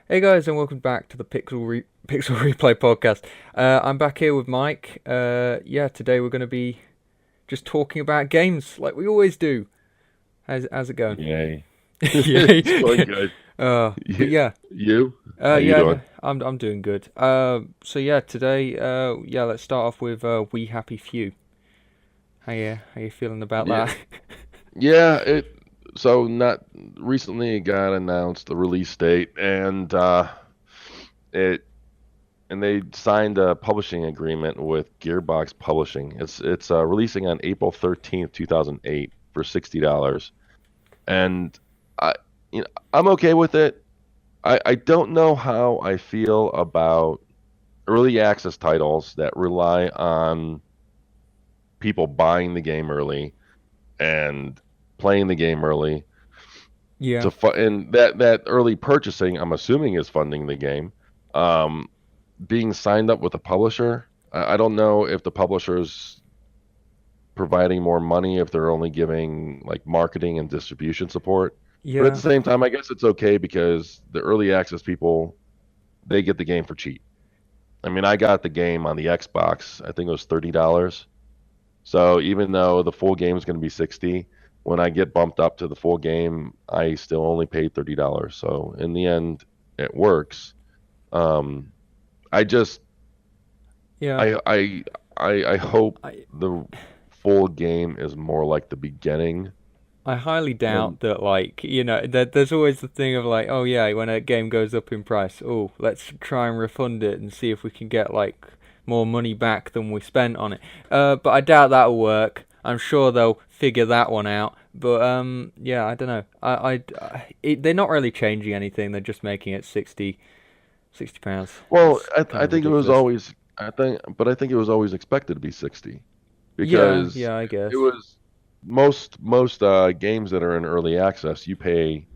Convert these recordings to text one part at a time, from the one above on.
Hey guys, and welcome back to the Pixel Replay podcast. I'm back here with Mike. Today we're going to be just talking about games like we always do. How's it going? Yay. Yay! It's going good. But You? yeah, you? How you doing? I'm doing good. Today, let's start off with We Happy Few. How you feeling about Yeah. that? Yeah, not recently it got announced the release date it and they signed a publishing agreement with Gearbox Publishing. It's releasing on April 13th, 2008 for $60. And I you know, I'm okay with it. I don't know how I feel about early access titles that rely on people buying the game early and playing the game early Yeah, and that early purchasing, I'm assuming, is funding the game. Um, Being signed up with a publisher, I don't know if the publisher's providing more money if they're only giving like marketing and distribution support. But at the yeah. same time, I guess it's okay because the early access people, they get the game for cheap. I mean, I got the game on the Xbox. I think it was $30. So even though the full game is going to be 60, when I get bumped up to the full game, I still only paid $30. So in the end, it works. Um, I just Yeah. I hope I the full game is more like the beginning I highly than doubt that, like, there's always the thing of, like, oh yeah, when a game goes up in price, oh, let's try and refund it and see if we can get, like, more money back than we spent on it. But I doubt that'll work. I'm sure they'll figure that one out. But, yeah, I don't know. They're not really changing anything. They're just making it £60. well, It's kind I of think it was ridiculous. always I think it was always expected to be 60 Yeah, because yeah, I it guess. was most games that are in early access, you pay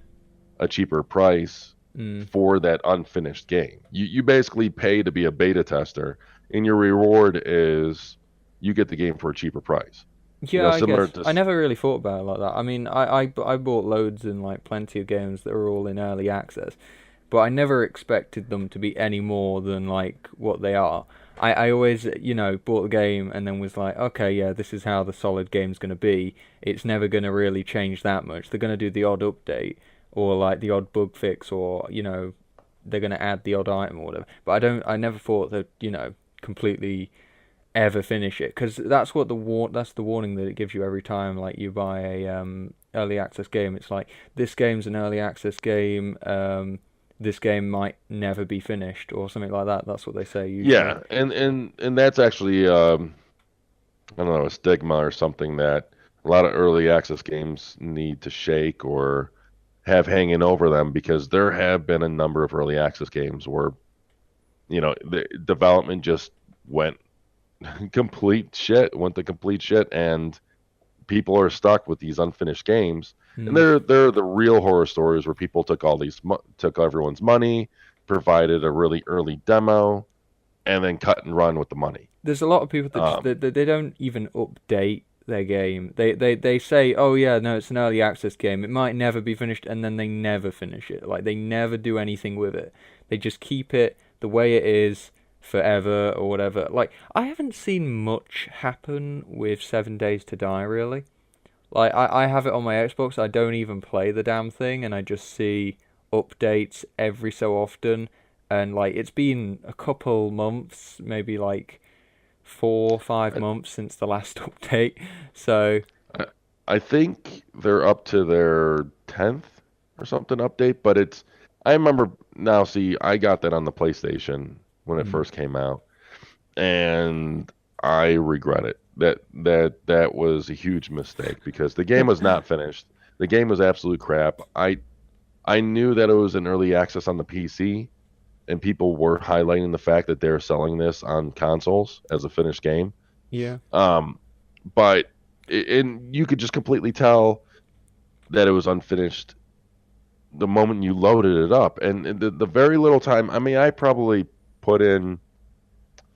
a cheaper price Mm. for that unfinished game. You basically pay to be a beta tester, and your reward is you get the game for a cheaper price. You Yeah, know, I similar guess. to I never really thought about it like that. I mean, I bought loads and like plenty of games that were all in early access, but I never expected them to be any more than like what they are. I always, bought the game and then was like, okay, yeah, this is how the solid game's going to be. It's never going to really change that much. They're going to do the odd update or like the odd bug fix or, they're going to add the odd item or whatever. But I never thought that, completely ever finish it because that's the warning that it gives you every time like you buy a early access game. It's like this game's an early access game. This game might never be finished or something like that. That's what they say usually. yeah, and that's actually I don't know, a stigma or something that a lot of early access games need to shake or have hanging over them because there have been a number of early access games where the development just went went to complete shit, and people are stuck with these unfinished games. And Hmm. they're the real horror stories where people took everyone's money, provided a really early demo, and then cut and run with the money. There's a lot of people that just Um, they don't even update their game. They say, oh yeah, no, it's an early access game. It might never be finished, and then they never finish it. Like they never do anything with it. They just keep it the way it is forever or whatever. Like I haven't seen much happen with 7 Days to Die really. Like I have it on my Xbox. I don't even play the damn thing, and I just see updates every so often. And like it's been a couple months, maybe like 4 or 5 months since the last update. So I, I think they're up to their 10th or something update, but I remember now. See, I got that on the PlayStation when it mm, first came out, and I regret it. That was a huge mistake because the game was not finished. The game was absolute crap. I knew that it was in early access on the PC, and people were highlighting the fact that they're selling this on consoles as a finished game. yeah, Um, but and you could just completely tell that it was unfinished the moment you loaded it up, and the very little time. I mean, I probably put in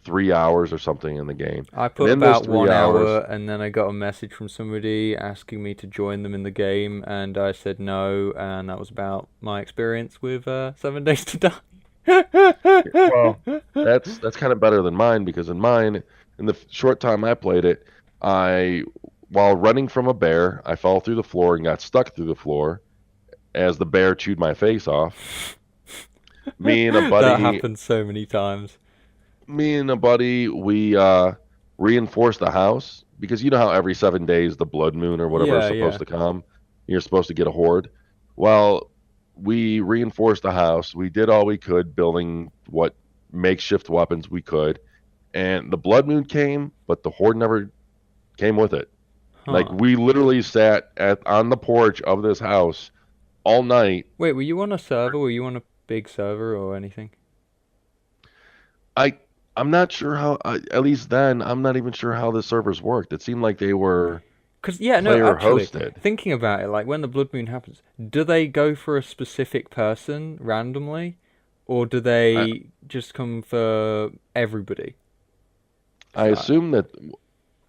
3 hours or something in the game. I And put in those about three 1 hour, hours, and then I got a message from somebody asking me to join them in the game, and I said no, and that was about my experience with 7 Days to well, Die. that's kind of better than mine because in mine, in the short time I played it, I while running from a bear, I fell through the floor and got stuck through the floor as the bear chewed my face off. Me and a That buddy, happens so many times. we reinforced the house because you know how every 7 days the blood moon or whatever is Yeah, supposed yeah. to come, you're supposed to get a horde. Well, we reinforced the house. We did all we could, building what makeshift weapons we could, and the blood moon came, but the horde never came with it. Like Huh. we literally sat at on the porch of this house all night. Wait, were you on a server? Were you on a big server or anything? I I'm not sure how. At least then, I'm not even sure how the servers worked. It seemed like they were Because, yeah, no, player actually, hosted. thinking about it, like when the blood moon happens, do they go for a specific person randomly? Or do I they just come for everybody? I 'Cause assume that.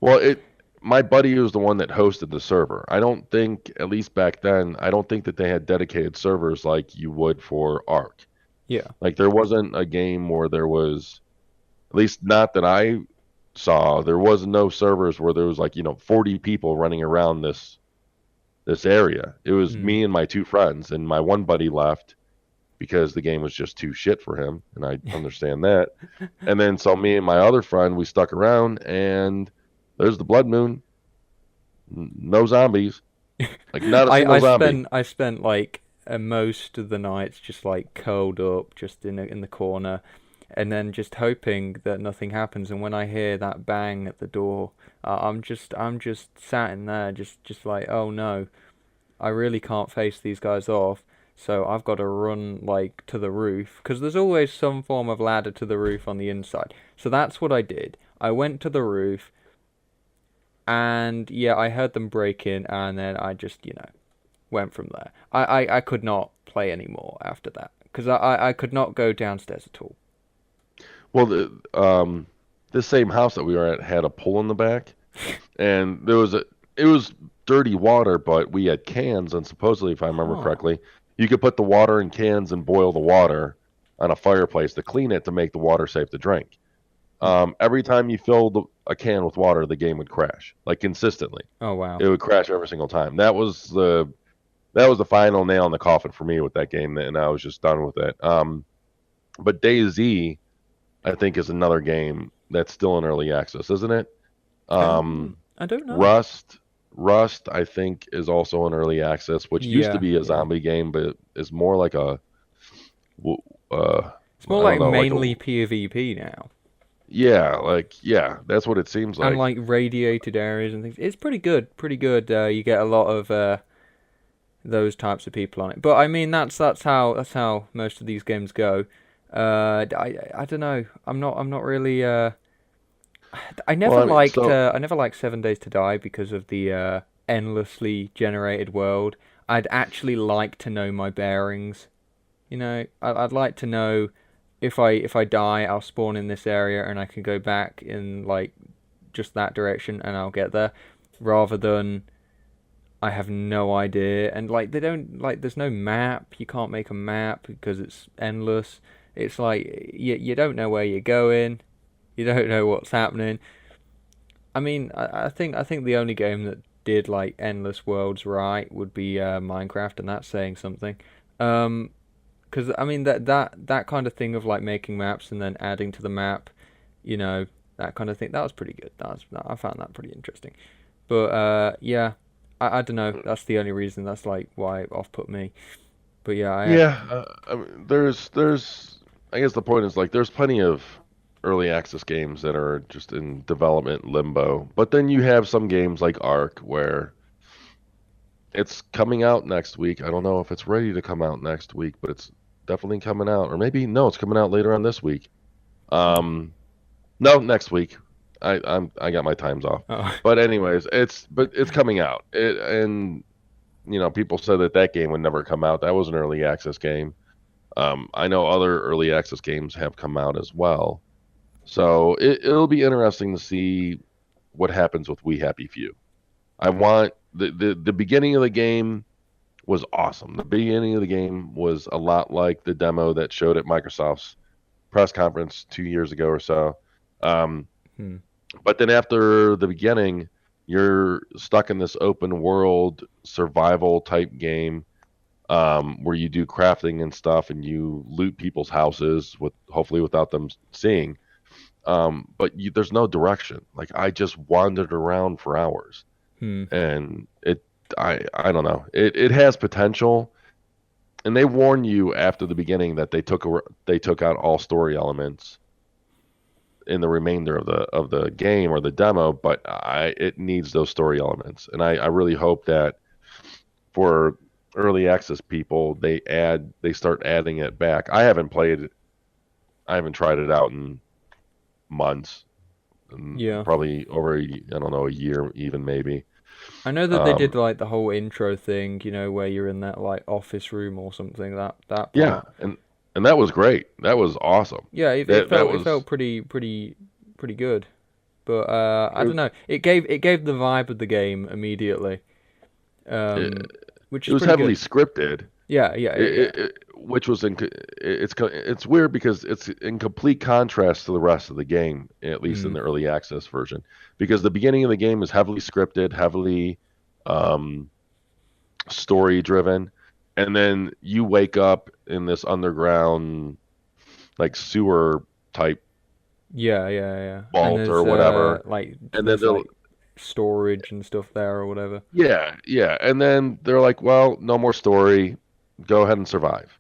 Well, it. My buddy was the one that hosted the server. I don't think, at least back then, I don't think that they had dedicated servers like you would for Ark. yeah. Like there wasn't a game where there was, at least not that I saw, there was no servers where there was like 40 people running around this area. It was Hmm. me and my two friends, and my one buddy left because the game was just too shit for him, and I understand that. And then so me and my other friend, we stuck around, and there's the blood moon. No zombies, like not a I single I zombie. spent like most of the nights just like curled up, just in the corner, and then just hoping that nothing happens. And when I hear that bang at the door, I'm just sat in there, just like, oh no, I really can't face these guys off. So I've got to run like to the roof because there's always some form of ladder to the roof on the inside. So that's what I did. I went to the roof, and yeah, I heard them break in, and then I just went from there. I could not play anymore after that because I could not go downstairs at all. Well, this same house that we were at had a pool in the back, and it was dirty water, but we had cans, and supposedly, if I remember Huh. correctly, you could put the water in cans and boil the water on a fireplace to clean it to make the water safe to drink. Hmm. Every time you filled a can with water, the game would crash, like consistently. Oh wow. It would crash every single time. That was the final nail in the coffin for me with that game, and I was just done with it. But DayZ, I think, is another game that's still in early access, isn't it? Um, I don't know. Rust, Rust, I think, is also in early access, which used to Yeah, be a yeah. zombie game, but is more like a, w- uh, It's more I don't like know, like a, mainly PvP now, yeah, that's what it seems and like. like radiated areas and things. It's pretty good. Pretty good. You get a lot of those types of people on it. But I mean, that's how most of these games go. I don't know. I'm not really. Well, I mean, so I never liked 7 Days to Die because of the endlessly generated world. I'd actually like to know my bearings. I'd like to know if I die, I'll spawn in this area and I can go back in like just that direction and I'll get there, rather than I have no idea. And like they don't like there's no map. You can't make a map because it's endless. It's like you don't know where you're going. You don't know what's happening. I mean, I think the only game that did like endless worlds right would be Minecraft, and that's saying something. Um, because I mean that kind of thing of like making maps and then adding to the map, you know, that kind of thing. That was pretty good. I found that pretty interesting. But yeah, I don't know. That's the only reason. That's like why it off put me. But yeah, yeah, I mean, I guess the point is like there's plenty of early access games that are just in development limbo, but then you have some games like Ark where it's coming out next week. I don't know if it's ready to come out next week, but it's definitely coming out, or maybe no, it's coming out later on this week. Um, no, next week. I got my times off, oh, but anyways, it's coming out. And people said that game would never come out. That was an early access game. I know other early access games have come out as well. So it'll be interesting to see what happens with We Happy Few. I want the beginning of the game was awesome. The beginning of the game was a lot like the demo that showed at Microsoft's press conference 2 years ago or so. Um, Hmm. but then after the beginning, you're stuck in this open world survival type game where you do crafting and stuff, and you loot people's houses with hopefully without them seeing. But there's no direction. Like I just wandered around for hours, Hmm. and I don't know. It has potential, and they warn you after the beginning that they took out all story elements in the remainder of the game or the demo, but it needs those story elements, and I really hope that for early access people they start adding it back. I haven't tried it out in months, Yeah. probably over I don't know, a year even maybe. I know that they did Um, like the whole intro thing, where you're in that like office room or something. That yeah, part. and that was great. That was awesome. Yeah, it That felt it was felt pretty good. But I it, don't know. It gave the vibe of the game immediately, um, it, which it is was pretty heavily good. scripted. Yeah, yeah, yeah, yeah. Which was it's weird because it's in complete contrast to the rest of the game, at least in Mm, the early access version, because the beginning of the game is heavily scripted, heavily um, story driven, and then you wake up in this underground like sewer type yeah, yeah, yeah. And vault there's or whatever, and then there's they'll like storage and stuff there or whatever. yeah, and then they're like, well, no more story, go ahead and survive.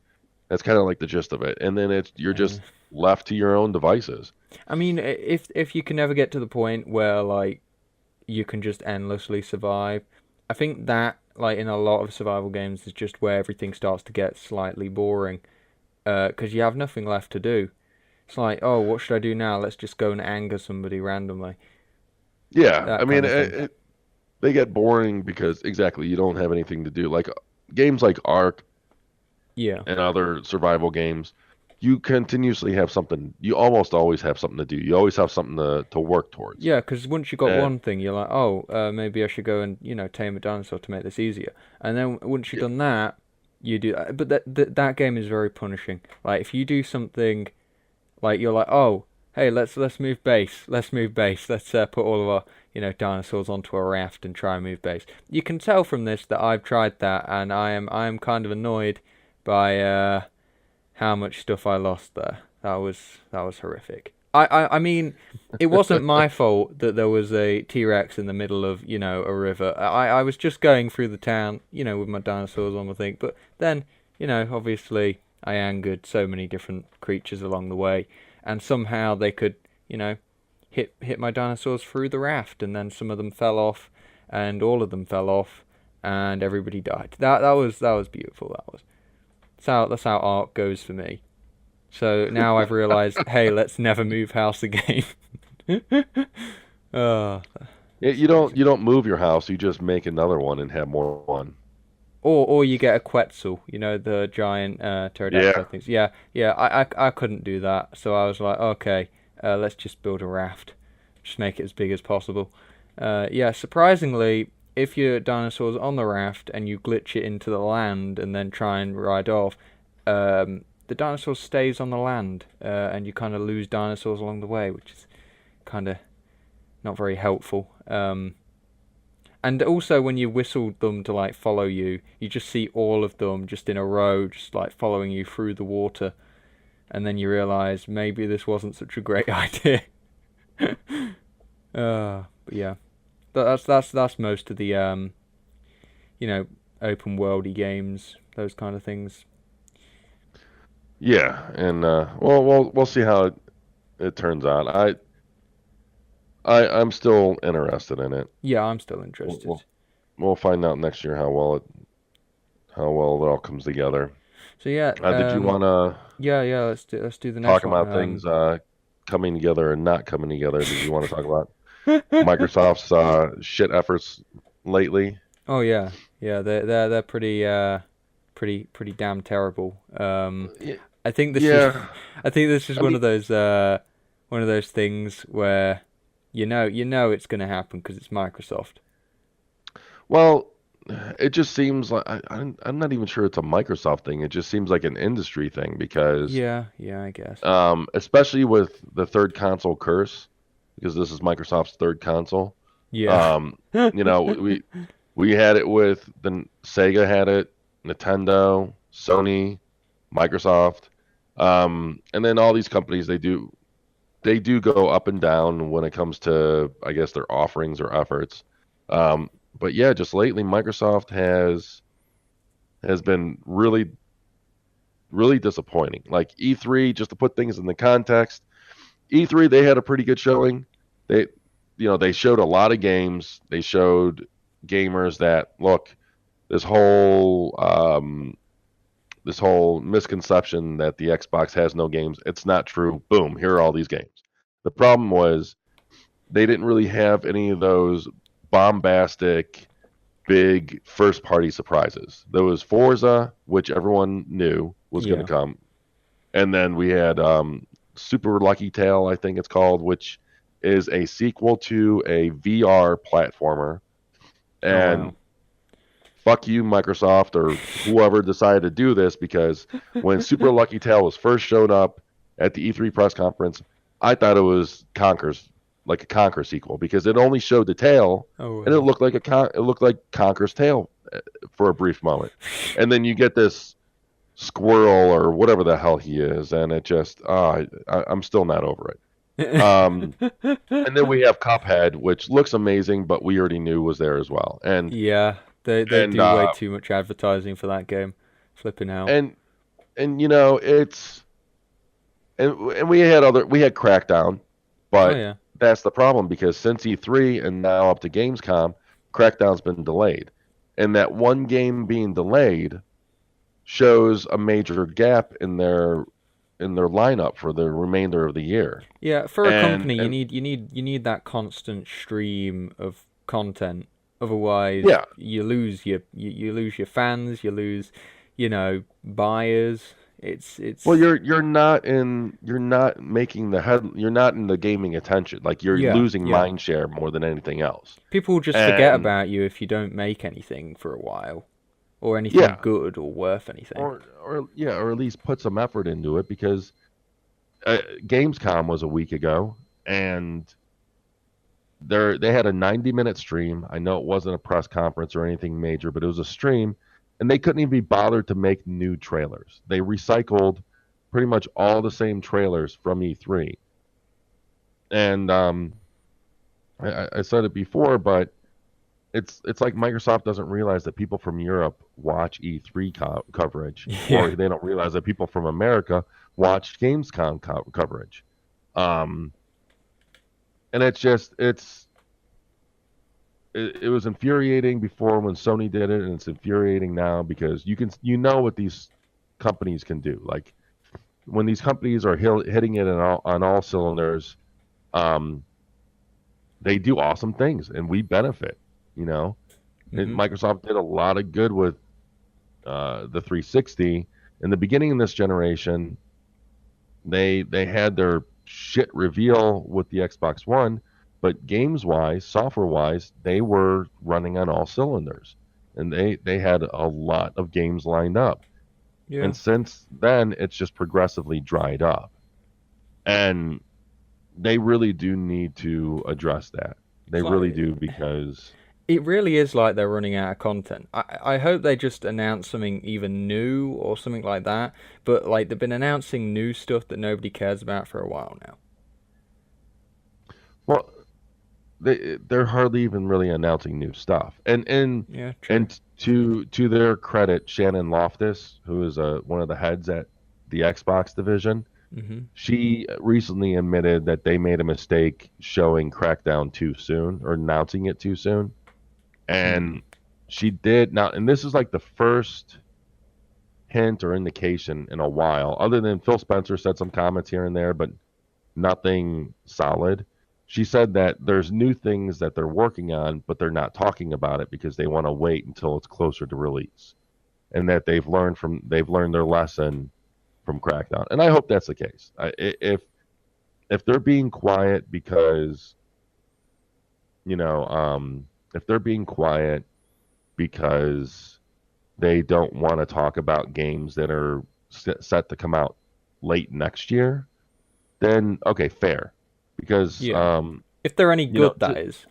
That's kind of like the gist of it, and then you're Uh, just left to your own devices. I mean, if you can never get to the point where like you can just endlessly survive, I think that like in a lot of survival games is just where everything starts to get slightly boring. Because you have nothing left to do. It's like, oh, what should I do now? Let's just go and anger somebody randomly. Yeah, I That mean, kind of thing. they get boring because exactly you don't have anything to do. Like games like Ark Yeah. and other survival games, you continuously have something. You almost always have something to do. You always have something to work towards. Yeah, because once you got And one thing, you're like, oh, maybe I should go and, tame a dinosaur to make this easier. And then once you've yeah, done that, you do. But that game is very punishing. Like, if you do something, like, you're like, oh, hey, let's move base. Let's move base. Let's put all of our, dinosaurs onto a raft and try and move base. You can tell from this that I've tried that, and I am kind of annoyed by how much stuff I lost there. That was horrific. I mean, it wasn't my fault that there was a T-Rex in the middle of, a river. I was just going through the town, with my dinosaurs on my thing. But then, obviously I angered so many different creatures along the way, and somehow they could, hit my dinosaurs through the raft, and then some of them fell off, and all of them fell off, and everybody died. That was beautiful. That's how art goes for me. So now I've realised, hey, let's never move house again. Oh, yeah, that's crazy. you don't move your house. You just make another one and have more one. Or you get a Quetzal, the giant pterodactyl Yeah, things. Yeah, yeah. I couldn't do that, so I was like, okay, let's just build a raft, just make it as big as possible. Yeah, surprisingly, if your dinosaur's on the raft and you glitch it into the land and then try and ride off, the dinosaur stays on the land, and you kind of lose dinosaurs along the way, which is kind of not very helpful. And also when you whistled them to like follow you, you just see all of them just in a row, just like following you through the water, and then you realise maybe this wasn't such a great idea. But yeah, that's most of the you know, open worldy games, those kind of things. yeah, and well, we'll see how it turns out. I'm still interested in it. Yeah, I'm still We'll, interested. we'll we'll find out next year how well it all comes together. So yeah, Did you want to yeah. Let's do the talk next one. about things coming together and not coming together? Did you want to talk about Microsoft's shit efforts lately? Oh yeah, yeah. They're pretty damn terrible. Y- I think this is Yeah, I think this is I one mean, of those one of those things where you know it's going to happen because it's Microsoft. Well, it just seems like I'm not even sure it's a Microsoft thing. It just seems like an industry thing because, Yeah, yeah, I guess. especially with the third console curse, because this is Microsoft's third console. Yeah. Um, you know, we had it with the Sega had it, Nintendo, Sony, Microsoft, and then all these companies they do go up and down when it comes to, I guess, their offerings or efforts. Um, but yeah, just lately, Microsoft has been really, really disappointing. Like E3, just to put things in the context, E3 they had a pretty good showing. They, they showed a lot of games. They showed gamers that look, this whole this whole misconception that the Xbox has no games, it's not true. Boom, here are all these games. The problem was they didn't really have any of those bombastic, big first party surprises. There was Forza, which everyone knew was going to Yeah. come, and then we had Super Lucky Tail, I think it's called, which is a sequel to a VR platformer. Oh wow. And fuck you, Microsoft, or whoever decided to do this, because when Super Lucky Tail was first showed up at the E3 press conference, I thought it was Conker's, like a Conker sequel, because it only showed the tail, Oh and it wow. looked like it looked like Conker's tail for a brief moment, and then you get this squirrel or whatever the hell he is, and it just, I'm still not over it. And then we have Cuphead, which looks amazing, but we already knew was there as well, Yeah, they and do way too much advertising for that game. Flipping out. and and it's and we had Crackdown, Oh but yeah. that's the problem, because since E3 and now up to Gamescom, Crackdown's been delayed, and that one game being delayed shows a major gap in their lineup for the remainder of the year. Yeah, for a And company, you and need that constant stream of content. Otherwise, yeah, you lose your fans, you lose, buyers. well, It's you're not making the head, you're not in the gaming attention. Like, you're yeah, losing yeah. mind share more than anything else. People just forget And about you if you don't make anything for a while or anything yeah, good or worth anything. or at least put some effort into it, because Gamescom was a week ago, and they had a 90-minute stream. I know it wasn't a press conference or anything major, but it was a stream, and they couldn't even be bothered to make new trailers. They recycled pretty much all the same trailers from E3. And I said it before, but it's like Microsoft doesn't realize that people from Europe watch E3 coverage, Yeah. or they don't realize that people from America watch Gamescom coverage. Um, and it was infuriating before when Sony did it, and it's infuriating now, because what these companies can do. Like, when these companies are hitting it on all cylinders, um, they do awesome things, and we benefit. You know, and Mhm. Microsoft did a lot of good with the 360. In the beginning of this generation, they had their shit reveal with the Xbox One, but games wise, software wise, they were running on all cylinders, and they had a lot of games lined up. Yeah. And since then, it's just progressively dried up, and they really do need to address that. They It's really like do, because it really is like they're running out of content. I hope they just announce something even new or something like that. But like they've been announcing new stuff that nobody cares about for a while now. well, they're hardly even really announcing new stuff. Yeah, true. And to their credit, Shannon Loftus, who is one of the heads at the Xbox division, Mhm. she recently admitted that they made a mistake showing Crackdown too soon, or announcing it too soon. Hmm. And she did now, and this is like the first hint or indication in a while, other than Phil Spencer said some comments here and there, but nothing solid. She said that there's new things that they're working on, but they're not talking about it because they want to wait until it's closer to release, and that they've learned their lesson from Crackdown. And I hope that's the case. If if they're being quiet because you know, if they're being quiet because they don't want to talk about games that are set to come out late next year, then okay, fair. Because Yeah. If they're any you know, good, that is.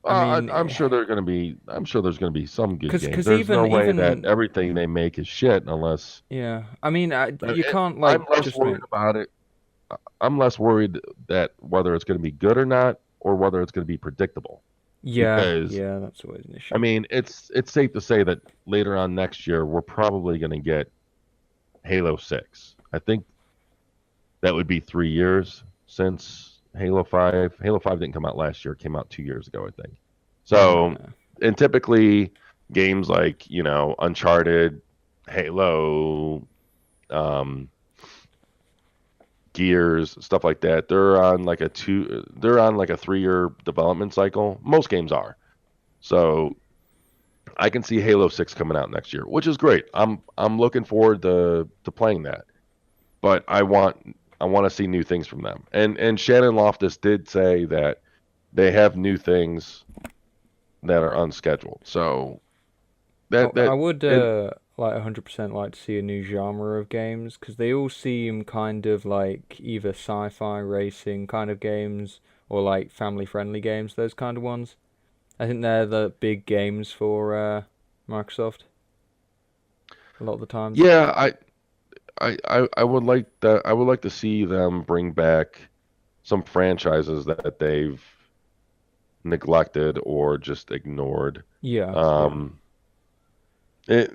I I'm mean, sure they're going to be. I'm sure there's going to be some good games. because There's no way that even everything they make is shit unless. yeah. I mean, you can't I'm like less just worried make. about it. I'm less worried that whether it's going to be good or not, or whether it's going to be predictable. Yeah, Because yeah, that's always an I issue. mean, it's safe to say that later on next year we're probably going to get Halo 6. I think that would be 3 years since Halo 5. Halo 5 didn't come out last year; it came out 2 years ago, I think. So, Uh, and typically games like Uncharted, Halo, um, Gears, stuff like that, they're on like a 3 year development cycle. Most games are. So I can see Halo 6 coming out next year, which is great. I'm looking forward to playing that. But I want to see new things from them. And Shannon Loftus did say that they have new things that are unscheduled. So that I that would and like 100% like to see a new genre of games because they all seem kind of like either sci-fi racing kind of games or like family-friendly games, those kind of ones. I think they're the big games for Microsoft a lot of the times. yeah, I would like that. I would like to see them bring back some franchises that they've neglected or just ignored. Yeah, yeah. Um, they,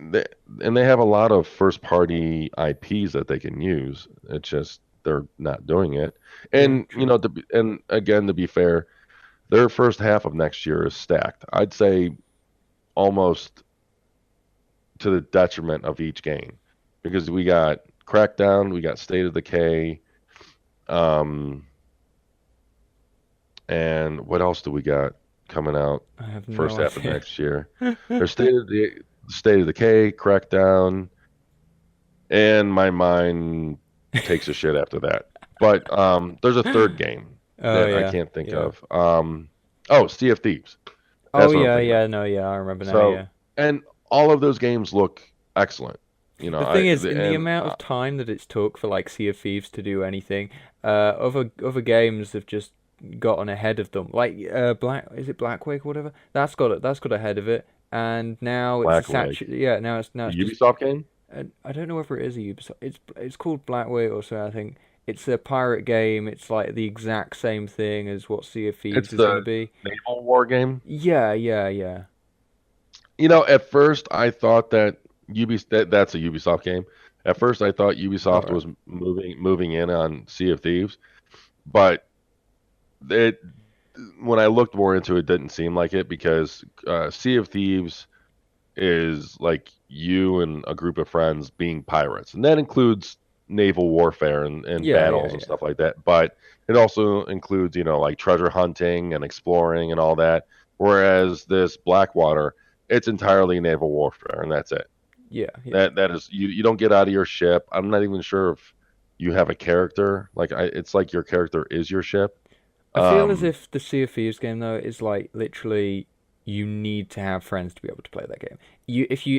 and they have a lot of first party IPs that they can use. It's just they're not doing it. Yeah, And true. and again, to be fair, their first half of next year is stacked. I'd say almost to the detriment of each game because we got Crackdown, we got State of Decay, um, and what else do we got coming out I have first no half of idea. next year? There's State of Decay, Crackdown, and my mind takes a shit after that. But there's a third game Oh that I yeah, can't think yeah. of. Oh, Sea of Thieves. Oh That's what I'm yeah, thinking of. yeah. No, yeah. I remember now. So, Yeah. and all of those games look excellent. You know, The I thing is, the- in the and amount of time that it's took for like Sea of Thieves to do anything, other games have just gotten ahead of them. Like Black is it Blackwake or whatever? That's got ahead of it, and now it's a Black Lake, satur. Yeah, now the it's just. Ubisoft game. I don't know whether it is a Ubisoft. It's called Blackwake or so. I think it's a pirate game. It's like the exact same thing as what Sea of It's Thieves is going to the be. naval war game. Yeah, yeah, yeah. At first I thought that's a Ubisoft game. At first I thought All Ubisoft right. was moving in on Sea of Thieves, but it when I looked more into it, didn't seem like it because Sea of Thieves is like you and a group of friends being pirates, and that includes naval warfare and Yeah, yeah, battles and yeah. stuff like that. But it also includes, like treasure hunting and exploring and all that. Whereas this Blackwater, it's entirely naval warfare, and that's it. Yeah, yeah. That is you don't get out of your ship. I'm not even sure if you have a character. It's like your character is your ship. I feel as Um, if the Sea of Thieves game though is like literally you need to have friends to be able to play that game.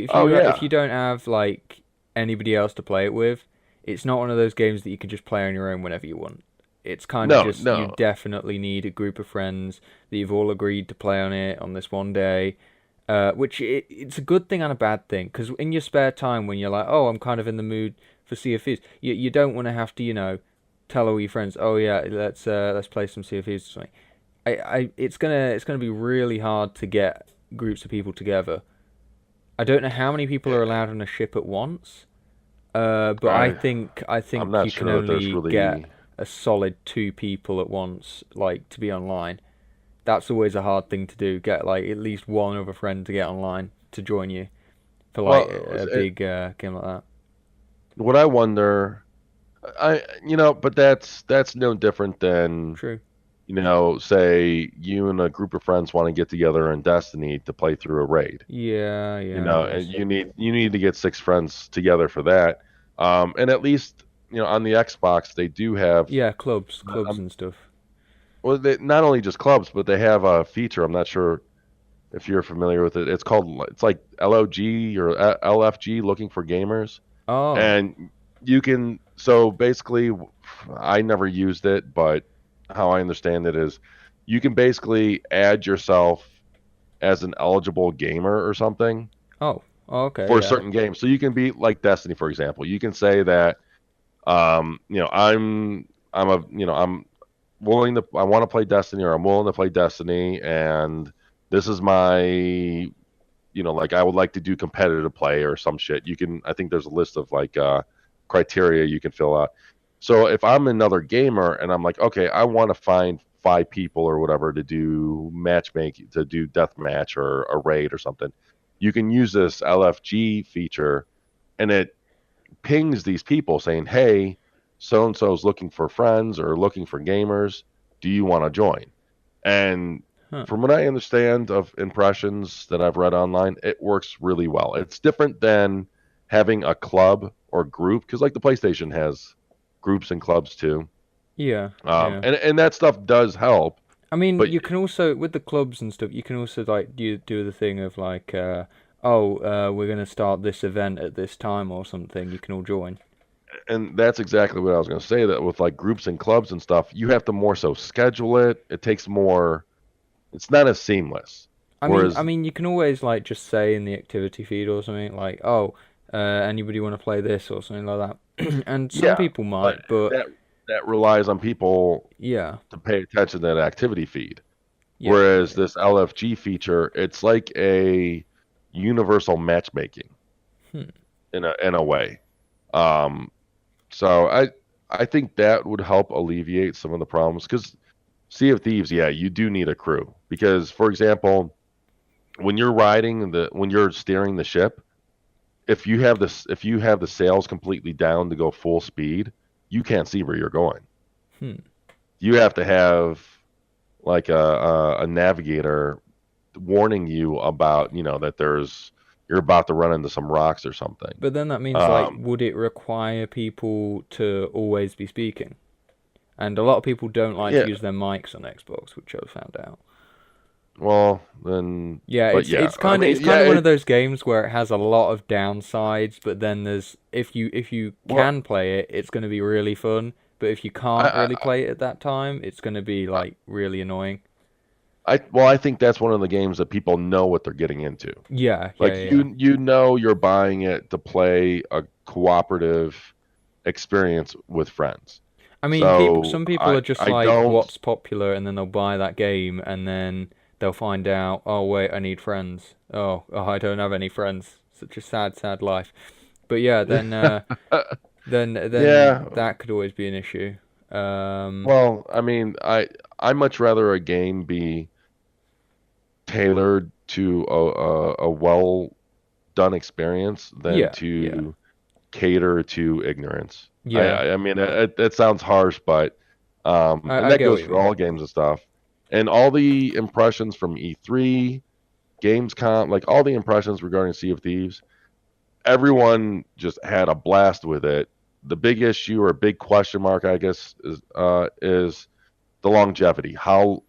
oh If you yeah, don't have like anybody else to play it with, it's not one of those games that you can just play on your own whenever you want. It's kind of no, just you no, definitely need a group of friends that you've all agreed to play on it on this one day. It's a good thing and a bad thing because in your spare time when you're like, oh, I'm kind of in the mood for Sea of Thieves, you don't want to have to tell all your friends, oh yeah, let's play some Sea of Thieves or something. It's gonna be really hard to get groups of people together. I don't know how many people are allowed on a ship at once. But I I I'm think not you can sure that there's only get really. a solid two people at once, like to be online. That's always a hard thing to do. Get like at least one other friend to get online to join you for like Well, a big game like that. what I wonder, but that's no different than, True. say you and a group of friends want to get together in Destiny to play through a raid. Yeah, yeah, I And guess. you need to get six friends together for that. And at least on the Xbox they do have. Yeah, clubs Um, and stuff. well, they, not only just clubs, but they have a feature. I'm not sure if you're familiar with it. It's like LOG or LFG, looking for gamers, Oh, and you can. So basically, I never used it, but how I understand it is, you can basically add yourself as an eligible gamer or something oh, okay, for a yeah. certain game. So you can be like Destiny, for example. You can say that, I'm I want to play Destiny, or I'm willing to play Destiny, and this is my, like I would like to do competitive play or some shit. I think there's a list of like criteria you can fill out. So if I'm another gamer and I'm like, okay, I want to find 5 people or whatever to do matchmaking, to do deathmatch or a raid or something, you can use this LFG feature, and it pings these people saying, hey, so and so is looking for friends or looking for gamers. Do you want to join? And Huh. from what I understand of impressions that I've read online, it works really well. It's different than having a club or group, because like the PlayStation has groups and clubs too. Yeah, yeah. And that stuff does help. I mean, But you can also with the clubs and stuff. You can also like do the thing of like, oh, we're gonna start this event at this time or something. You can all join. and that's exactly what I was going to say, that with like groups and clubs and stuff, you have to more so schedule it. It takes more, it's not as seamless. I Whereas, mean, you can always like just say in the activity feed or something like, oh, anybody want to play this or something like that. And some yeah, people but might, but that relies on people yeah, to pay attention to that activity feed. yeah, Whereas yeah. this LFG feature, it's like a universal matchmaking Hmm. in a way. Um, so I think that would help alleviate some of the problems, because Sea of Thieves, yeah, you do need a crew, because for example, when you're steering the ship, if you have the sails completely down to go full speed, you can't see where you're going. Hmm. You have to have like a navigator warning you about, that you're about to run into some rocks or something. But then that means like, Um, would it require people to always be speaking? And a lot of people don't like to yeah, use their mics on Xbox, which I've found out. well then, Yeah, but yeah, I it's mean, yeah, kind of one of those games where it has a lot of downsides, but then there's if you well, can play it, it's going to be really fun. But if you I, can't really I, play it at that time, it's going to be I, like really annoying. I think that's one of the games that people know what they're getting into. Yeah, yeah, Like yeah, yeah. you know you're buying it to play a cooperative experience with friends. I mean, So some people I are just I like, don't. what's popular, and then they'll buy that game, and then they'll find out, oh wait, I need friends. Oh, I don't have any friends. Such a sad, sad life. But yeah, then Yeah. that could always be an issue. Um, Well, I mean, I much rather a game be tailored to a well done experience than yeah, yeah, to cater to ignorance. yeah. I mean, it sounds harsh, but and I that get goes what you for mean. all games and stuff. And all the impressions from E3, Gamescom, like all the impressions regarding Sea of Thieves, everyone just had a blast with it. The big issue, or big question mark, I guess, is the longevity. How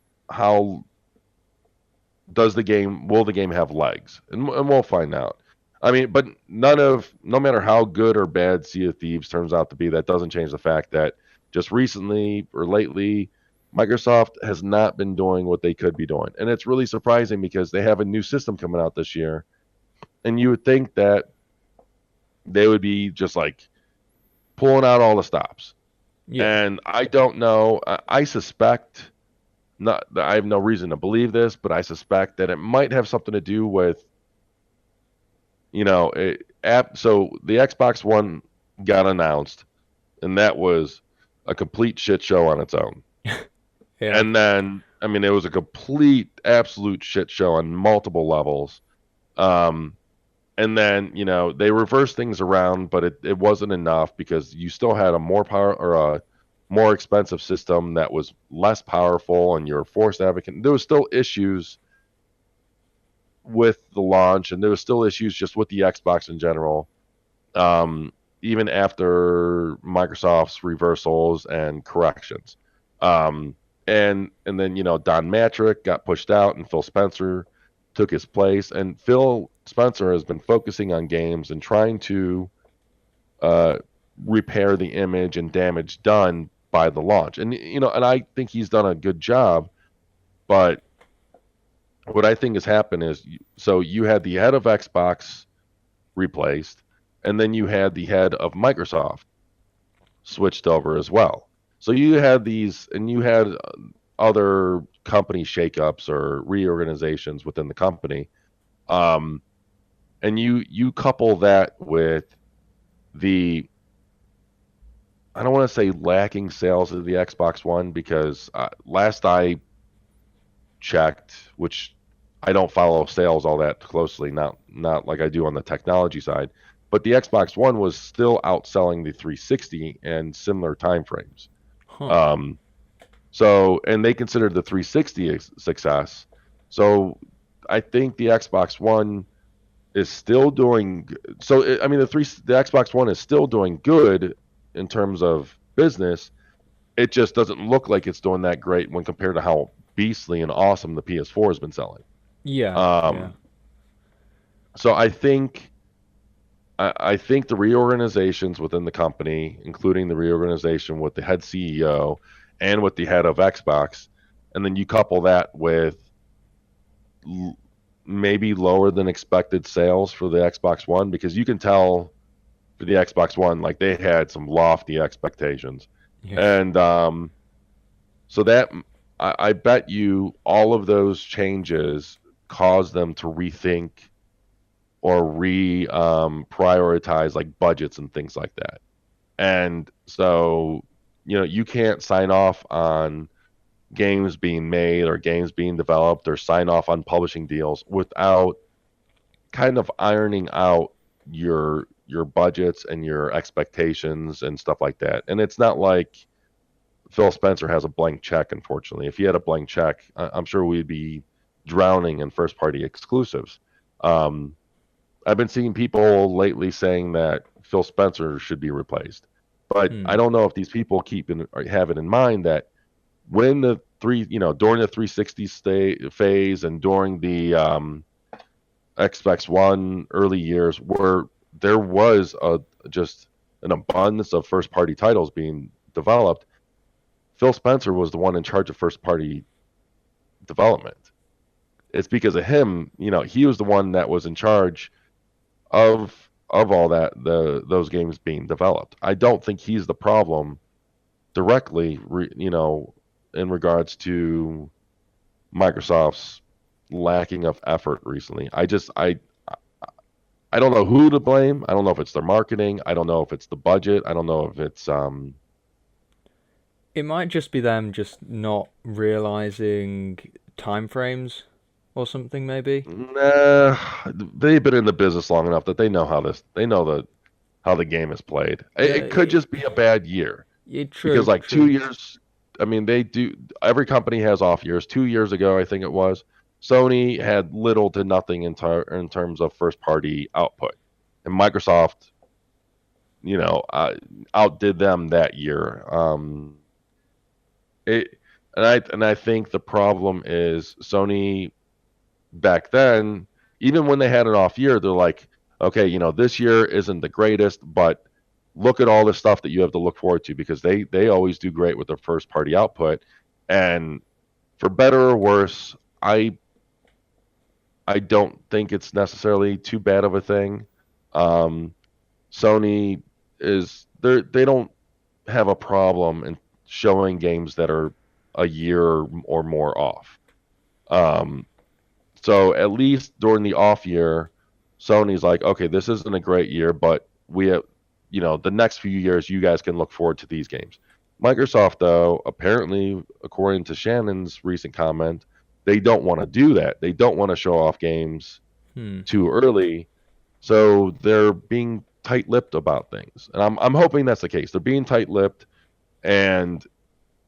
does the game will the game have legs? And we'll find out. I mean, but no matter how good or bad Sea of Thieves turns out to be, that doesn't change the fact that just recently or lately, Microsoft has not been doing what they could be doing. And it's really surprising, because they have a new system coming out this year, and you would think that they would be just like pulling out all the stops. Yeah, And I don't know. I suspect, not, I have no reason to believe this, but I suspect that it might have something to do with, app. So the Xbox One got announced, and that was a complete shit show on its own. yeah. And then, I mean, it was a complete, absolute shit show on multiple levels. Um, and then, they reversed things around, but it wasn't enough, because you still had a more power, or a more expensive system that was less powerful, and you're forced advocate. There was still issues with the launch, and there was still issues just with the Xbox in general. Um, even after Microsoft's reversals and corrections. Um, and then Don Matrick got pushed out, and Phil Spencer took his place. And Phil Spencer has been focusing on games and trying to uh, repair the image and damage done by the launch. And I think he's done a good job. But what I think has happened is, so you had the head of Xbox replaced, and then you had the head of Microsoft switched over as well. So you had these, and you had other company shakeups or reorganizations within the company. Um, and you couple that with the, I don't want to say lacking sales of the Xbox One, because last I checked, which I don't follow sales all that closely, not like I do on the technology side, but the Xbox One was still outselling the 360 in similar time frames. Huh. So, and they considered the 360 a success. So, I think the Xbox One is still doing. So, I mean, the Xbox One is still doing good in terms of business. It just doesn't look like it's doing that great when compared to how beastly and awesome the PS4 has been selling. Yeah, yeah. Um, so I think the reorganizations within the company, including the reorganization with the head CEO and with the head of Xbox, and then you couple that with maybe lower than expected sales for the Xbox One, because you can tell for the Xbox One, like, they had some lofty expectations. Yeah. And so that, I bet you all of those changes caused them to rethink or prioritize, like, budgets and things like that. And so, you can't sign off on games being made or games being developed or sign off on publishing deals without kind of ironing out your budgets and your expectations and stuff like that. And it's not like Phil Spencer has a blank check, unfortunately. If he had a blank check, I'm sure we'd be drowning in first party exclusives. Um, I've been seeing people lately saying that Phil Spencer should be replaced, but I Hmm. don't know if these people have it in mind that when during the 360 phase and during the Xbox One early years, where there was just an abundance of first party titles being developed, Phil Spencer was the one in charge of first party development. It's because of him, he was the one that was in charge of all those games being developed. I don't think he's the problem directly, in regards to Microsoft's lacking of effort recently. I don't know who to blame. I don't know if it's their marketing. I don't know if it's the budget. I don't know if it's It might just be them just not realizing time frames or something, maybe. nah, they've been in the business long enough that they know how the game is played. It could Yeah, just be a bad year, because, true, like, two true. years. I mean, they do. Every company has off years. 2 years ago, I think it was, Sony had little to nothing in terms of first party output, and Microsoft, outdid them that year. It and I think the problem is Sony back then, even when they had an off year, they're like, okay, this year isn't the greatest, but look at all the stuff that you have to look forward to, because they always do great with their first party output. And for better or worse, I don't think it's necessarily too bad of a thing. Um, Sony they don't have a problem in showing games that are a year or more off. Um, so at least during the off year, Sony's like, okay, this isn't a great year, but we have, the next few years, you guys can look forward to these games. Microsoft, though, apparently, according to Shannon's recent comment, they don't want to do that. They don't want to show off games Hmm. too early, so they're being tight-lipped about things. And I'm hoping that's the case. They're being tight-lipped, and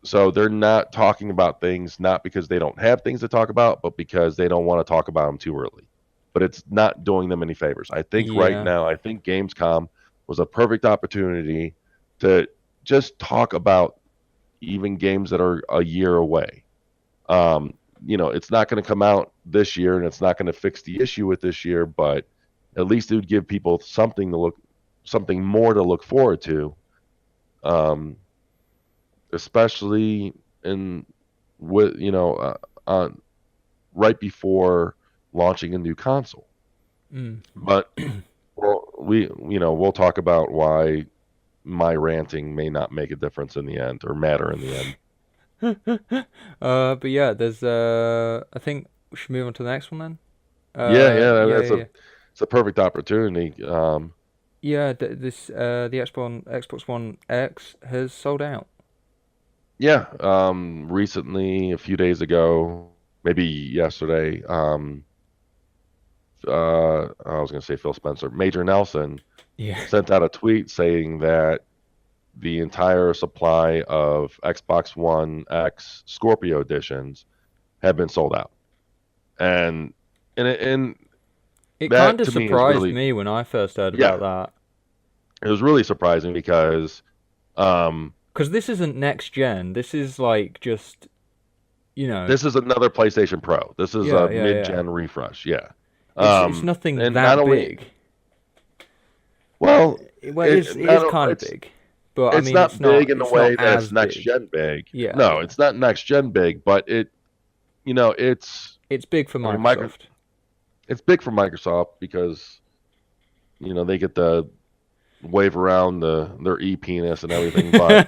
so they're not talking about things, not because they don't have things to talk about, but because they don't want to talk about them too early. But it's not doing them any favors. I think right Yeah. now, I think Gamescom was a perfect opportunity to just talk about even games that are a year away. Um, it's not going to come out this year, and it's not going to fix the issue with this year, but at least it would give people something more to look forward to, um, especially in with on right before launching a new console. Mm. But we'll talk about why my ranting may not make a difference in the end or matter in the end. But yeah, there's I think we should move on to the next one then. Yeah, yeah, Yeah, that's yeah, yeah. it's a perfect opportunity. Yeah, this the Xbox One X has sold out. Yeah, recently, a few days ago, maybe yesterday, I was going to say Phil Spencer, Major Nelson Yeah. sent out a tweet saying that the entire supply of Xbox One X Scorpio editions have been sold out, and and It kind that of to me is surprised really, me when I first heard about yeah, that. it was really surprising because um, Because this isn't next gen. This is like just, you know, this is another PlayStation Pro. This is yeah, a yeah, yeah. mid-gen refresh. Yeah. It's nothing And not that only, big. well, Well, it is kind of big, but I it's mean, not big in the it's not way that it's as next big. gen big. Yeah, No, yeah. it's not next gen big, but it's It's big for I mean, micro Microsoft. it's big for Microsoft because they get to wave around their e penis and everything, but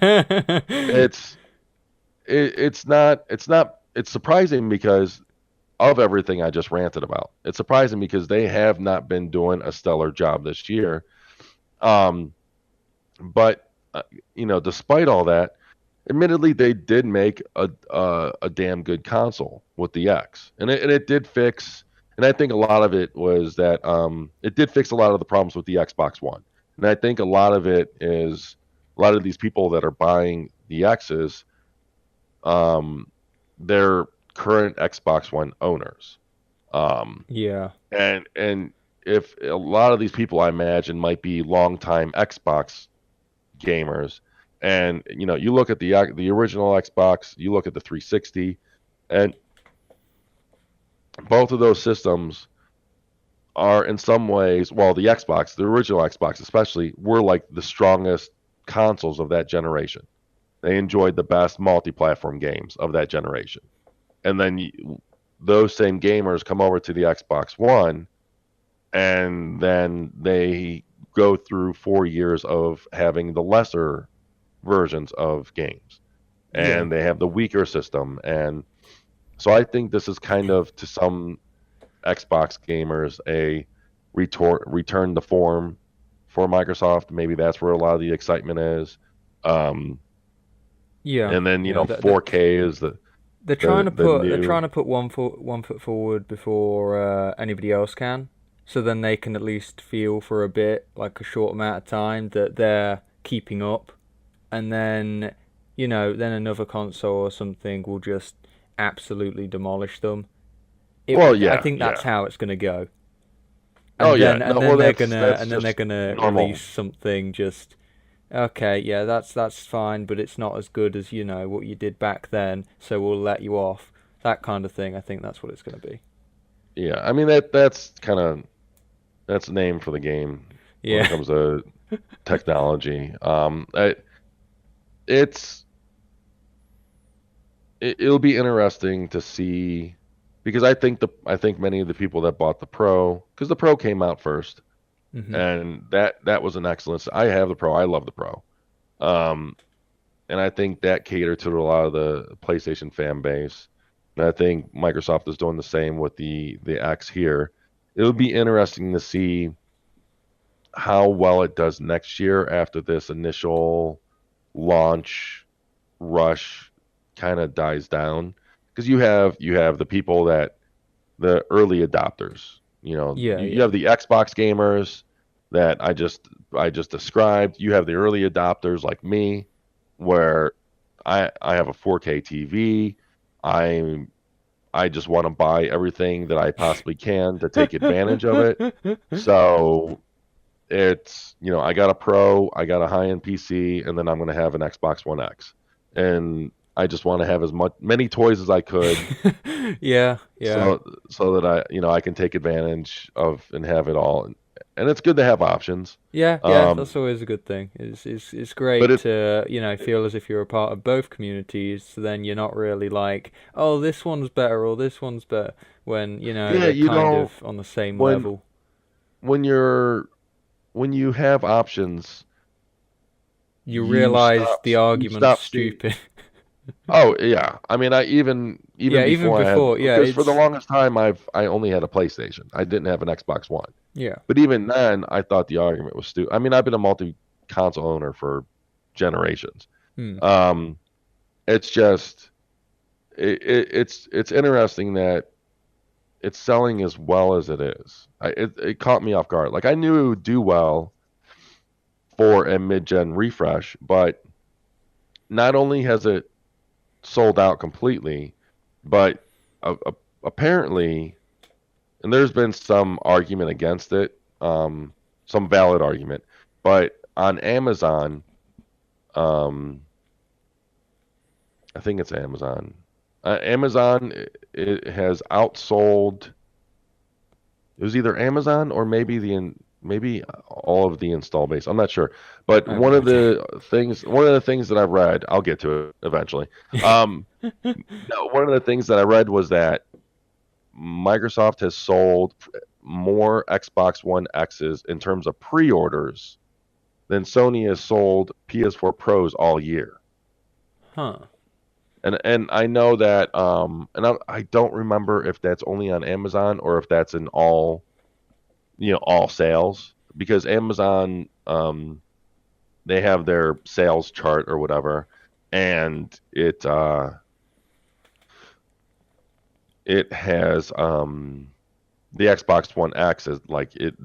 it's it's surprising because of everything I just ranted about. It's surprising because they have not been doing a stellar job this year. Um, but despite all that, admittedly, they did make a damn good console with the X, and it did fix. And I think a lot of it was that it did fix a lot of the problems with the Xbox One. And I think a lot of it is a lot of these people that are buying the X's, um, they're current Xbox One owners. Um, Yeah, and if a lot of these people, I imagine, might be longtime Xbox gamers, and you look at the original Xbox, you look at the 360, and both of those systems are in some ways, well, the original Xbox especially, were like the strongest consoles of that generation. They enjoyed the best multi-platform games of that generation, and then those same gamers come over to the Xbox One, and then they go through 4 years of having the lesser versions of games, yeah, and they have the weaker system. And so I think this is kind of, to some Xbox gamers, a return to form for Microsoft. Maybe that's where a lot of the excitement is. Um, yeah, and then yeah. 4K is the They're trying new. to put one foot forward before anybody else can, so then they can at least feel for a bit, like a short amount of time, that they're keeping up, and then then another console or something will just absolutely demolish them. Well, I yeah, think that's yeah. how it's gonna go, Oh yeah, no, well, that's and then they're just gonna release normal. something just okay, yeah, that's fine, but it's not as good as what you did back then, so we'll let you off. That kind of thing. I think that's what it's gonna be. Yeah, I mean that's the name for the game when it Yeah, comes to technology. It's it'll be interesting to see, because I think many of the people that bought the Pro, because the Pro came out first, hmm, and that was an excellent. I have the Pro. I love the Pro. Um, and I think that catered to a lot of the PlayStation fan base. And I think Microsoft is doing the same with the X here. It'll be interesting to see how well it does next year after this initial launch rush kind of dies down, because you have the people that, the early adopters. yeah, You yeah, have the Xbox gamers that I just described. You have the early adopters like me, where I have a 4K TV. I I just want to buy everything that I possibly can to take advantage of it. So it's, I got a Pro, I got a high-end PC, and then I'm going to have an Xbox One X. And I just want to have many toys as I could, Yeah, yeah. so that I can take advantage of and have it all. And it's good to have options. Yeah, yeah, Um, that's always a good thing. It's but great it to, feel as if you're a part of both communities, so then you're not really like, oh, this one's better or this one's better, when, yeah, they're kind of on the same when level. when you're when you have options, You realize the you argument's stop seeing. stupid. Oh yeah, I mean, I even Yeah, even before I had, before, yeah, because for the it's longest time I only had a PlayStation. I didn't have an Xbox One. yeah. But even then, I thought the argument was stupid. I mean, I've been a multi-console owner for generations. Hmm. Um, it's just it's interesting that it's selling as well as it is. It caught me off guard. Like I knew it would do well for a mid-gen refresh, but not only has it sold out completely, but apparently, and there's been some argument against it, some valid argument, but on Amazon, um, I think it's Amazon. Amazon it has outsold. It was either Amazon or maybe all of the install base. I'm not sure, but I have no idea. one of the things that I read, I'll get to it eventually. No, one of the things that I read was that Microsoft has sold more Xbox One X's in terms of pre-orders than Sony has sold PS4 Pros all year. Huh. And I know that and I don't remember if that's only on Amazon or if that's in all sales, because Amazon they have their sales chart or whatever, and it has the Xbox One X is like it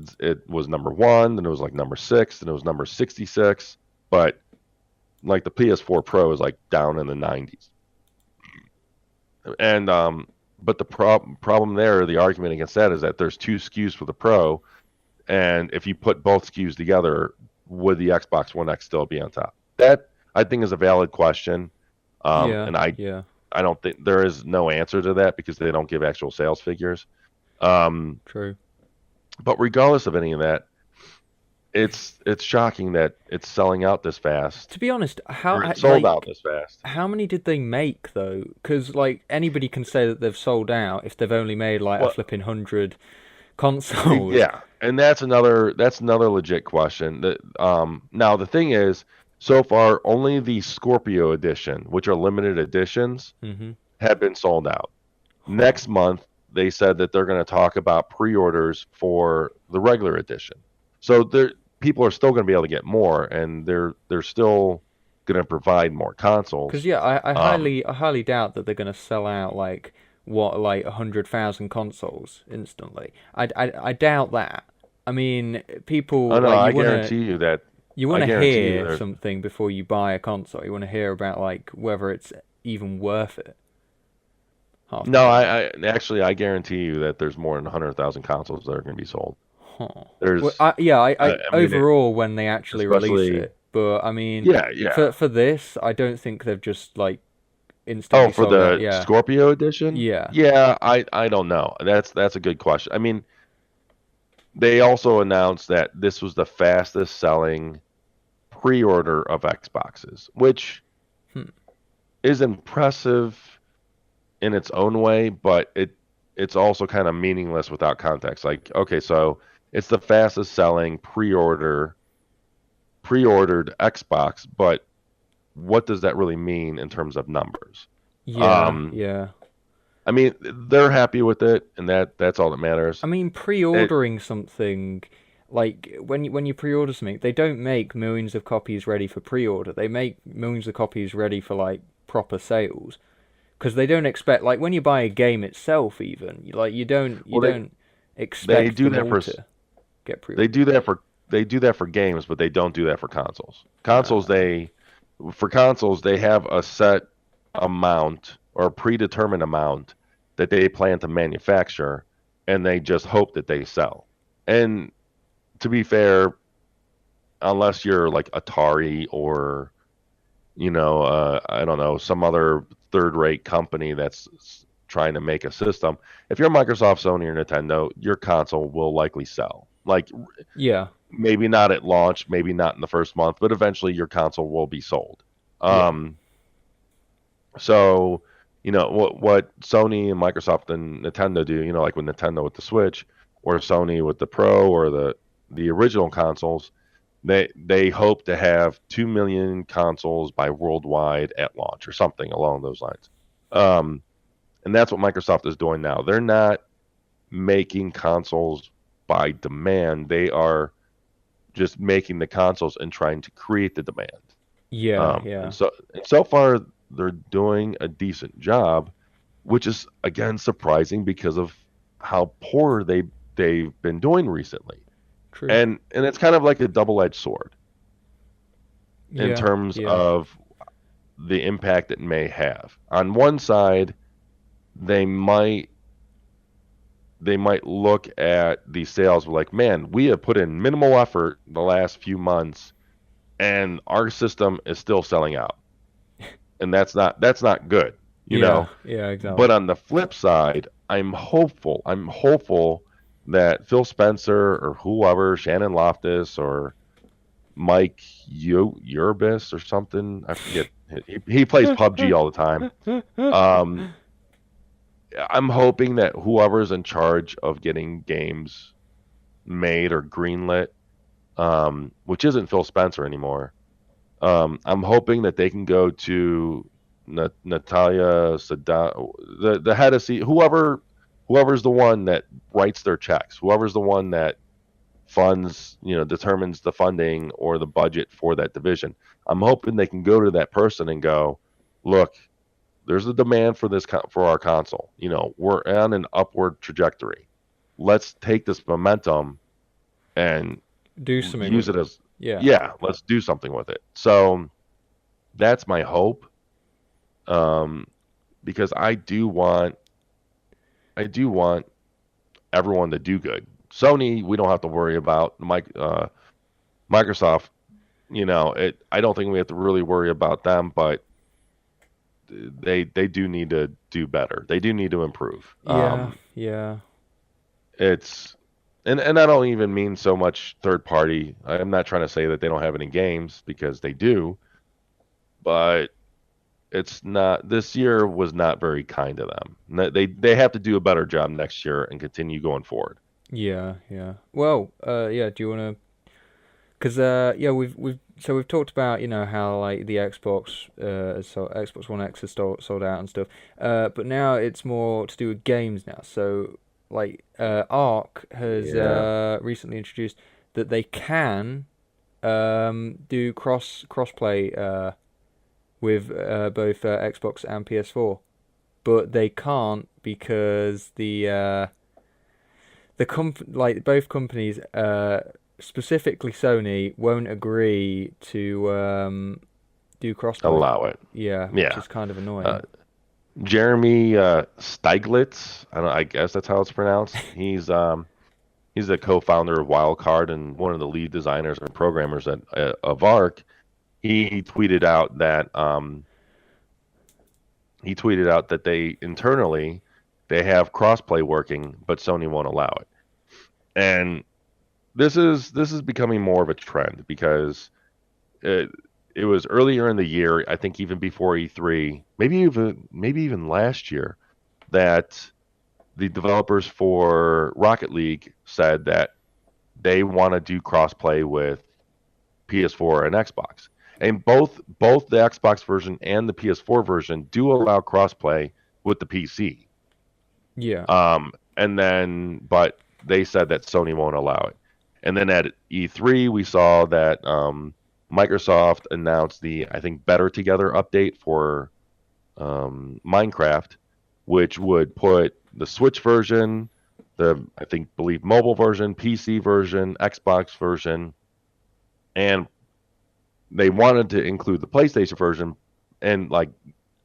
was number one, then it was like number six, then it was number 66, but like the PS4 Pro is like down in the 90s. And but the problem there, the argument against that is that there's two SKUs for the Pro, and if you put both SKUs together, would the Xbox One X still be on top? That I think is a valid question, Yeah, and yeah. I don't think there is no answer to that because they don't give actual sales figures. Um, True. but regardless of any of that, it's shocking that it's selling out this fast, To be honest, or it sold out this fast. how many did they make though? Because like anybody can say that they've sold out if they've only made like a Well, flipping 100 consoles. yeah, and that's another legit question. Now the thing is, so far only the Scorpio edition, which are limited editions, Mm-hmm. have been sold out. Huh. Next month, they said that they're going to talk about pre-orders for the regular edition. So people are still going to be able to get more, and they're still going to provide more Because consoles. yeah, I Um, highly doubt that they're gonna sell out like what like 100,000 consoles instantly. I doubt that. I mean, oh people no, like you I wanna guarantee you hear there's something before you buy a console. You wanna hear about like whether it's even worth it half the no, time. I guarantee you that there's more than 100,000 consoles that are going to be sold. Huh. Well, There's, yeah, I mean, overall when they actually release especially, it, but I mean, yeah, yeah. for this, I don't think they've just like Oh, instantly for sold out. the Yeah, Scorpio edition? yeah, Yeah, I don't know. That's a good question. I mean, they also announced that this was the fastest selling pre-order of Xboxes, which hmm. is impressive in its own way, but it's also kind of meaningless without context. Like, okay, so it's the fastest selling pre-ordered Xbox, but what does that really mean in terms of numbers? Yeah, Um, yeah. I mean, they're happy with it, and that's all that matters. I mean, It, pre-ordering something, like when you pre-order something, they don't make millions of copies ready for pre-order. They make millions of copies ready for like proper sales because they don't expect like when you buy a game itself, even like you well, don't they expect do them that all for to get they pre-ordered. do that for they do that for games, but they don't do that for consoles. Uh, For consoles they have a set amount or a predetermined amount that they plan to manufacture, and they just hope that they sell. And to be fair, unless you're like Atari or I don't know, some other third-rate company that's trying to make a system. If you're Microsoft, Sony, or Nintendo, your console will likely sell. Like Yeah. maybe not at launch, maybe not in the first month, but eventually your console will be sold. Yeah. So, what Sony and Microsoft and Nintendo do, like with Nintendo with the Switch, or Sony with the Pro, or the original consoles, they hope to have 2 million consoles by worldwide at launch or something along those lines. And that's what Microsoft is doing now. They're not making consoles by demand. They are just making the consoles and trying to create the demand. Yeah. And Yeah. so far they're doing a decent job, which is again surprising because of how poor they've been doing recently. True. And it's kind of like a double-edged sword in Yeah. terms Yeah. of the impact it may have. On one side, they might look at the sales like, man, we have put in minimal effort the last few months and our system is still selling out. And that's not good, you Yeah. know. Yeah. But Exactly. on the flip side, I'm hopeful. I'm hopeful that Phil Spencer or whoever, Shannon Loftus or Mike Urbis or something, I forget. He plays PUBG all the time. Um, I'm hoping that whoever's in charge of getting games made or greenlit, which isn't Phil Spencer anymore, I'm hoping that they can go to Natalia Sada, the head of whoever's the one that writes their checks, whoever's the one that funds, determines the funding or the budget for that division. I'm hoping they can go to that person and go, look, there's a demand for for our console. We're on an upward trajectory. Let's take this momentum and Do something use with it it. as, Yeah. yeah, let's do something with it. So that's my hope, um, because I do want everyone to do good. Sony, we don't have to worry about. Microsoft, I don't think we have to really worry about them, but they do need to do better. They do need to improve. Yeah. Yeah. It's and I don't even mean so much third party. I'm not trying to say that they don't have any games because they do, but it's not, this year was not very kind to them. They have to do a better job next year and continue going forward. Yeah. Yeah. Well. Yeah. Do you want to? Because yeah, we've talked about how like the Xbox One X has sold out and stuff. But now it's more to do with games now. So like Arc has Yeah. recently introduced that they can do crossplay with both Xbox and PS4, but they can't because like both companies, specifically Sony, won't agree to do crossplay. Allow it. Yeah, which Yeah. is kind of Uh, annoying. Jeremy Steiglitz, I guess that's how it's pronounced. He's the co-founder of Wildcard and one of the lead designers and programmers of Arc. He tweeted out that they internally they have crossplay working, but Sony won't allow it. And this is becoming more of a trend because it, it was earlier in the year, I think even before E3, maybe even last year, that the developers for Rocket League said that they want to do crossplay with PS4 and Xbox. And both the Xbox version and the PS4 version do allow crossplay with the PC. Yeah, But they said that Sony won't allow it. And then at E3, we saw that Microsoft announced the, I think, Better Together update for Minecraft, which would put the Switch version, believe mobile version, PC version, Xbox version, and they wanted to include the PlayStation version and like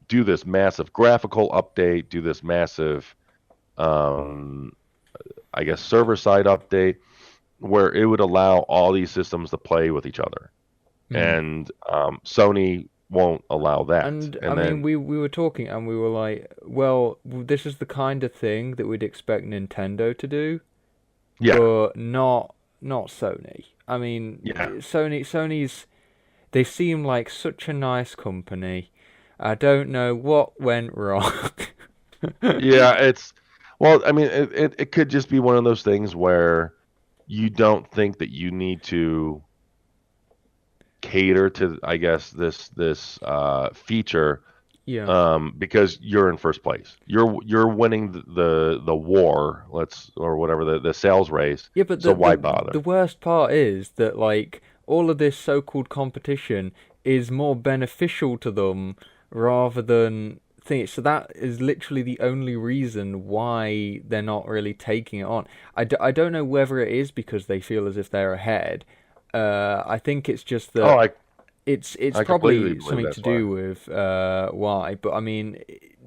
do this massive graphical update, do this massive, I guess, server side update. where it would allow all these systems to play with each other, Mm. and Sony won't allow that. And I And mean, then we were talking, and we were like, well, this is the kind of thing that we'd expect Nintendo to do, yeah, but not Sony. I mean, yeah, Sony's they seem like such a nice company. I don't know what went wrong. yeah. It's well, I mean, it could just be one of those things where you don't think that you need to cater to, I guess, this feature Yeah. because you're in first place. You're winning the war, or whatever, the sales race. Yeah, but So why the bother? worst part is that like all of this so-called competition is more beneficial to them rather than things. So that is literally the only reason why they're not really taking it on. I don't know whether it is because they feel as if they're ahead. I think it's just Oh, that it's I completely probably believe something to that's why. do with why, but I mean,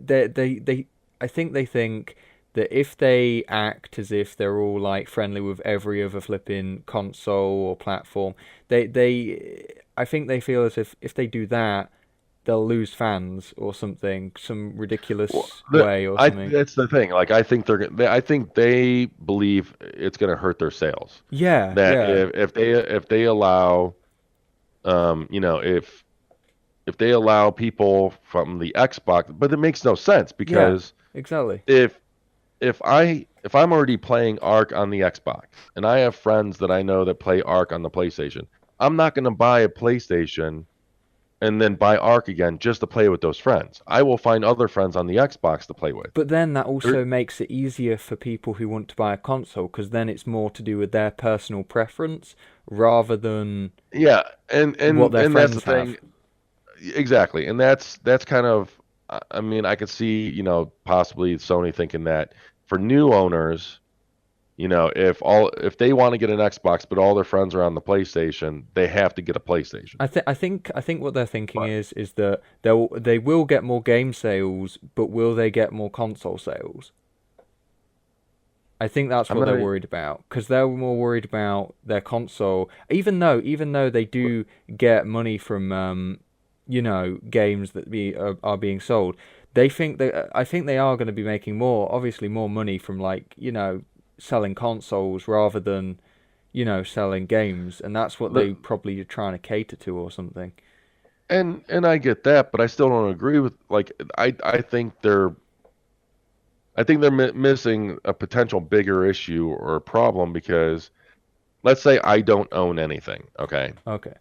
I think they think that if they act as if they're all like friendly with every other flipping console or platform, I think they feel as if they do that, they'll lose fans or something, some Well, ridiculous way or something. that's the thing. Like I think they believe it's going to hurt their sales. Yeah, That yeah, if they allow if they allow people from the Xbox, but it makes no sense yeah, because exactly. if if I'm already playing Ark on the Xbox and I have friends that I know that play Ark on the PlayStation, I'm not going to buy a PlayStation and then buy Ark again just to play with those friends. I will find other friends on the Xbox to play with. But then that There- also makes it easier for people who want to buy a console because then it's more to do with their personal preference rather than yeah, what their and that's the friends thing have. exactly, and that's kind of I mean I could see possibly Sony thinking that for new owners. If they want to get an Xbox, but all their friends are on the PlayStation, they have to get a PlayStation. I think what they're thinking But is that they will get more game sales, but will they get more console sales? I think that's I'm what they're gonna, worried about because they're more worried about their console. Even though they do get money from games that are being sold, they think that I think they are going to be making obviously more money from like selling consoles rather than selling games, and that's what they the, probably are trying to cater to or something. and I get that, but I still don't agree with like I think they're missing a potential bigger issue or problem because let's say I don't own anything, okay, Okay.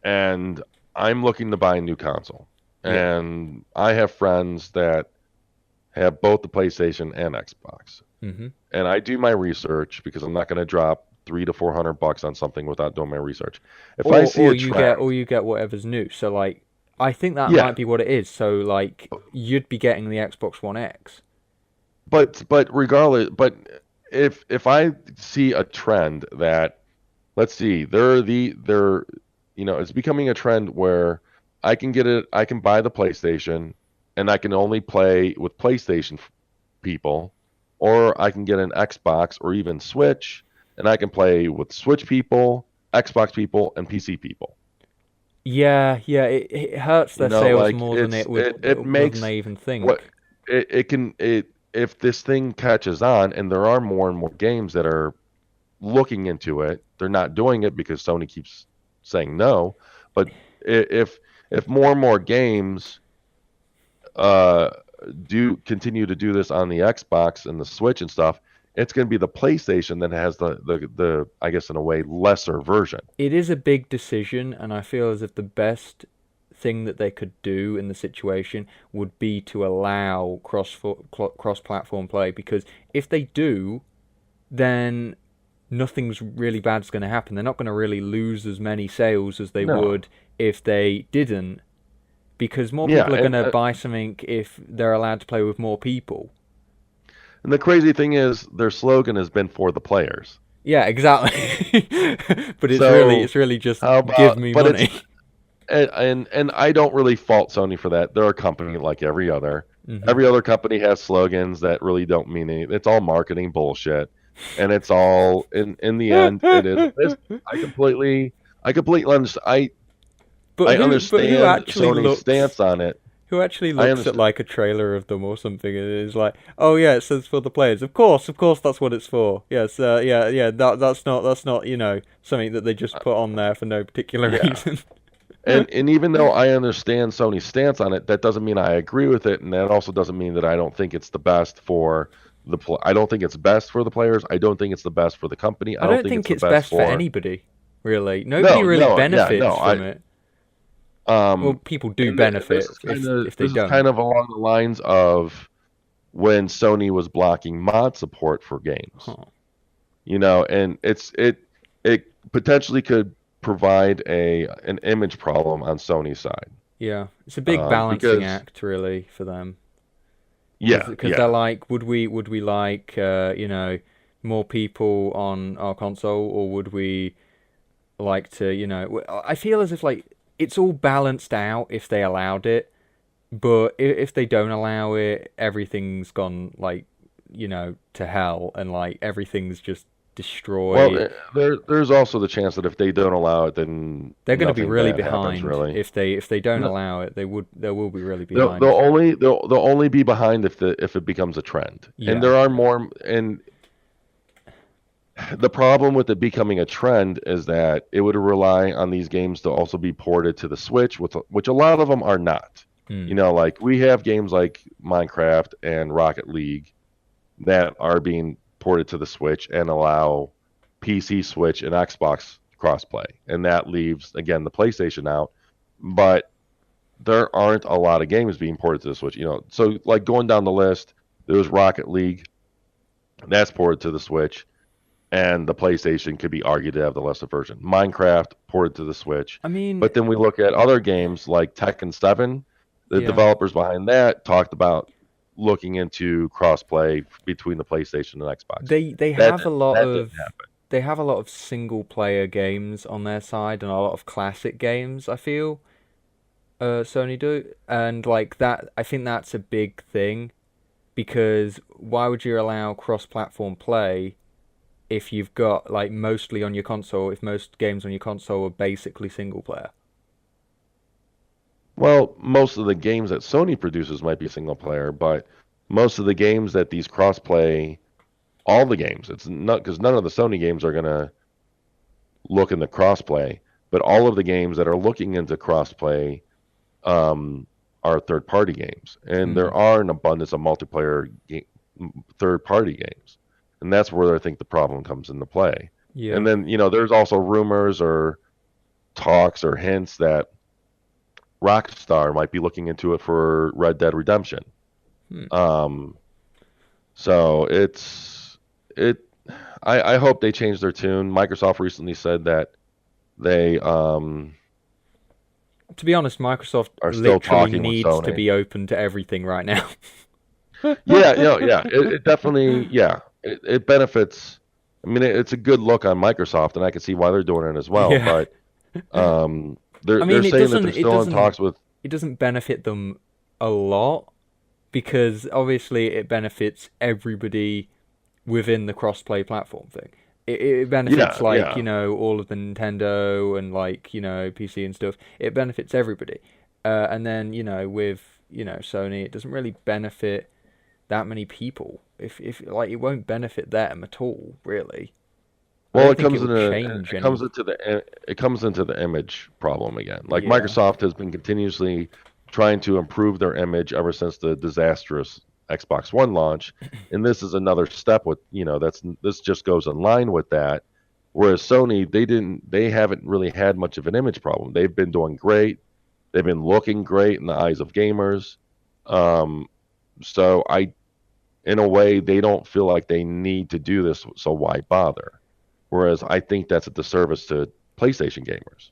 and I'm looking to buy a new console, Yeah. and I have friends that have both the PlayStation and Xbox. hmm And I do my research because I'm not going to drop 300 to 400 bucks on something without doing my research. If I see a trend, Or you get whatever's new. So like, I think that yeah, might be what it is. So like, you'd be getting the Xbox One X. but regardless, but if I see a trend that let's see, they're it's becoming a trend where I can buy the PlayStation and I can only play with PlayStation people, or I can get an Xbox or even Switch, and I can play with Switch people, Xbox people, and PC people. Yeah, yeah, it hurts their sales Like more than it more than makes they even what think. it can it if this thing catches on, and there are more and more games that are looking into it, they're not doing it because Sony keeps saying no. But if more and more games uh, do continue to do this on the Xbox and the Switch and stuff, it's going to be the PlayStation that has the I guess in a way lesser version. It is a big decision, and I feel as if the best thing that they could do in the situation would be to allow cross platform play because if they do, then nothing's really bad's going to happen. They're not going to really lose as many sales as they No, would if they didn't, because more yeah, people are going to buy something if they're allowed to play with more people. and the crazy thing is their slogan has been for the players. Yeah, exactly. But So it's really just how give about? me But it's money. and I don't really fault Sony for that. They're a company like every other. hmm Every other company has slogans that really don't mean anything. It's all marketing bullshit. and it's all in the end it is a business. I completely understand. I But who understand actually Sony's looks? stance on it. Who actually I looks at understand. like a trailer of them or something and is like, "Oh yeah, it says for the players. Of course, that's what it's for. Yes, yeah. That's not something that they just put on there for no particular Yeah. reason." And even though I understand Sony's stance on it, that doesn't mean I agree with it, and that also doesn't mean that I don't think it's the best for I don't think it's best for the players. I don't think it's the best for the company. I I don't don't think it's think the it's best best for for anybody, really. Nobody no, really no, yeah, no. benefits from it. Well, Um, people do and benefit if they this is don't. kind of along the lines of when Sony was blocking mod support for games. Huh. And it potentially could provide an image problem on Sony's side. Yeah, it's a big balancing Because act, really, for them. yeah, Because they're yeah. like, would we like more people on our console, or would we like to I feel as if like it's all balanced out if they allowed it, but if they don't allow it, everything's gone like to hell, and like everything's just Well, destroyed. there's also the chance that if they don't allow it, then They're going to be nothing really bad happens behind really. if they don't No, allow it. There will be really they'll behind. they'll only they'll only be behind if it becomes a trend. And Yeah, there are yeah. more. And the problem with it becoming a trend is that it would rely on these games to also be ported to the Switch, which a lot of them are not. Hmm. Like we have games like Minecraft and Rocket League that are being ported to the Switch and allow PC, Switch, and Xbox crossplay, and that leaves again the PlayStation out. But there aren't a lot of games being ported to the Switch. So like going down the list, there's Rocket League that's ported to the Switch, and the PlayStation could be argued to have the lesser version. Minecraft ported to the Switch, I mean, but then we look at other games like Tekken 7. The yeah. developers behind that talked about looking into crossplay between the PlayStation and Xbox. They That have a lot that of didn't happen. single player games on their side and a lot of classic games, I feel. Sony do, and like that I think that's a big thing, because why would you allow cross-platform play if you've got like mostly on your console, if most games on your console are basically single player? Well, most of the games that Sony produces might be single player, but most of the games that these crossplay, all the games, it's not because none of the Sony games are gonna look in the crossplay, but all of the games that are looking into crossplay um, are third-party games, and Hmm. there are an abundance of third-party games, and that's where I think the problem comes into play. Yeah. And then there's also rumors or talks or hints that Rockstar might be looking into it for Red Dead Redemption. Hmm. Um, so it. I hope they change their tune. Microsoft recently said that they To be honest, Microsoft are still literally talking with needs to Sony. be open to everything right now. Yeah, yeah. It definitely, yeah, it benefits. I mean, it's a good look on Microsoft, and I can see why they're doing it as well. Yeah. But I they're mean, saying that they're still in talks with. it doesn't benefit them a lot, because obviously it benefits everybody within the cross-play platform thing. It benefits Yeah, like, yeah. all of the Nintendo and like, PC and stuff. It benefits everybody. And then, with, Sony, it doesn't really benefit that many people. If like it won't benefit them at all, really. I Well, don't think it would change any. it comes into the image problem again. Like Yeah. Microsoft has been continuously trying to improve their image ever since the disastrous Xbox One launch, and this is another step with this just goes in line with that. Whereas Sony, they haven't really had much of an image problem. They've been doing great. They've been looking great in the eyes of gamers. Um, so in a way, they don't feel like they need to do this. So why bother? Whereas I think that's a disservice to PlayStation gamers.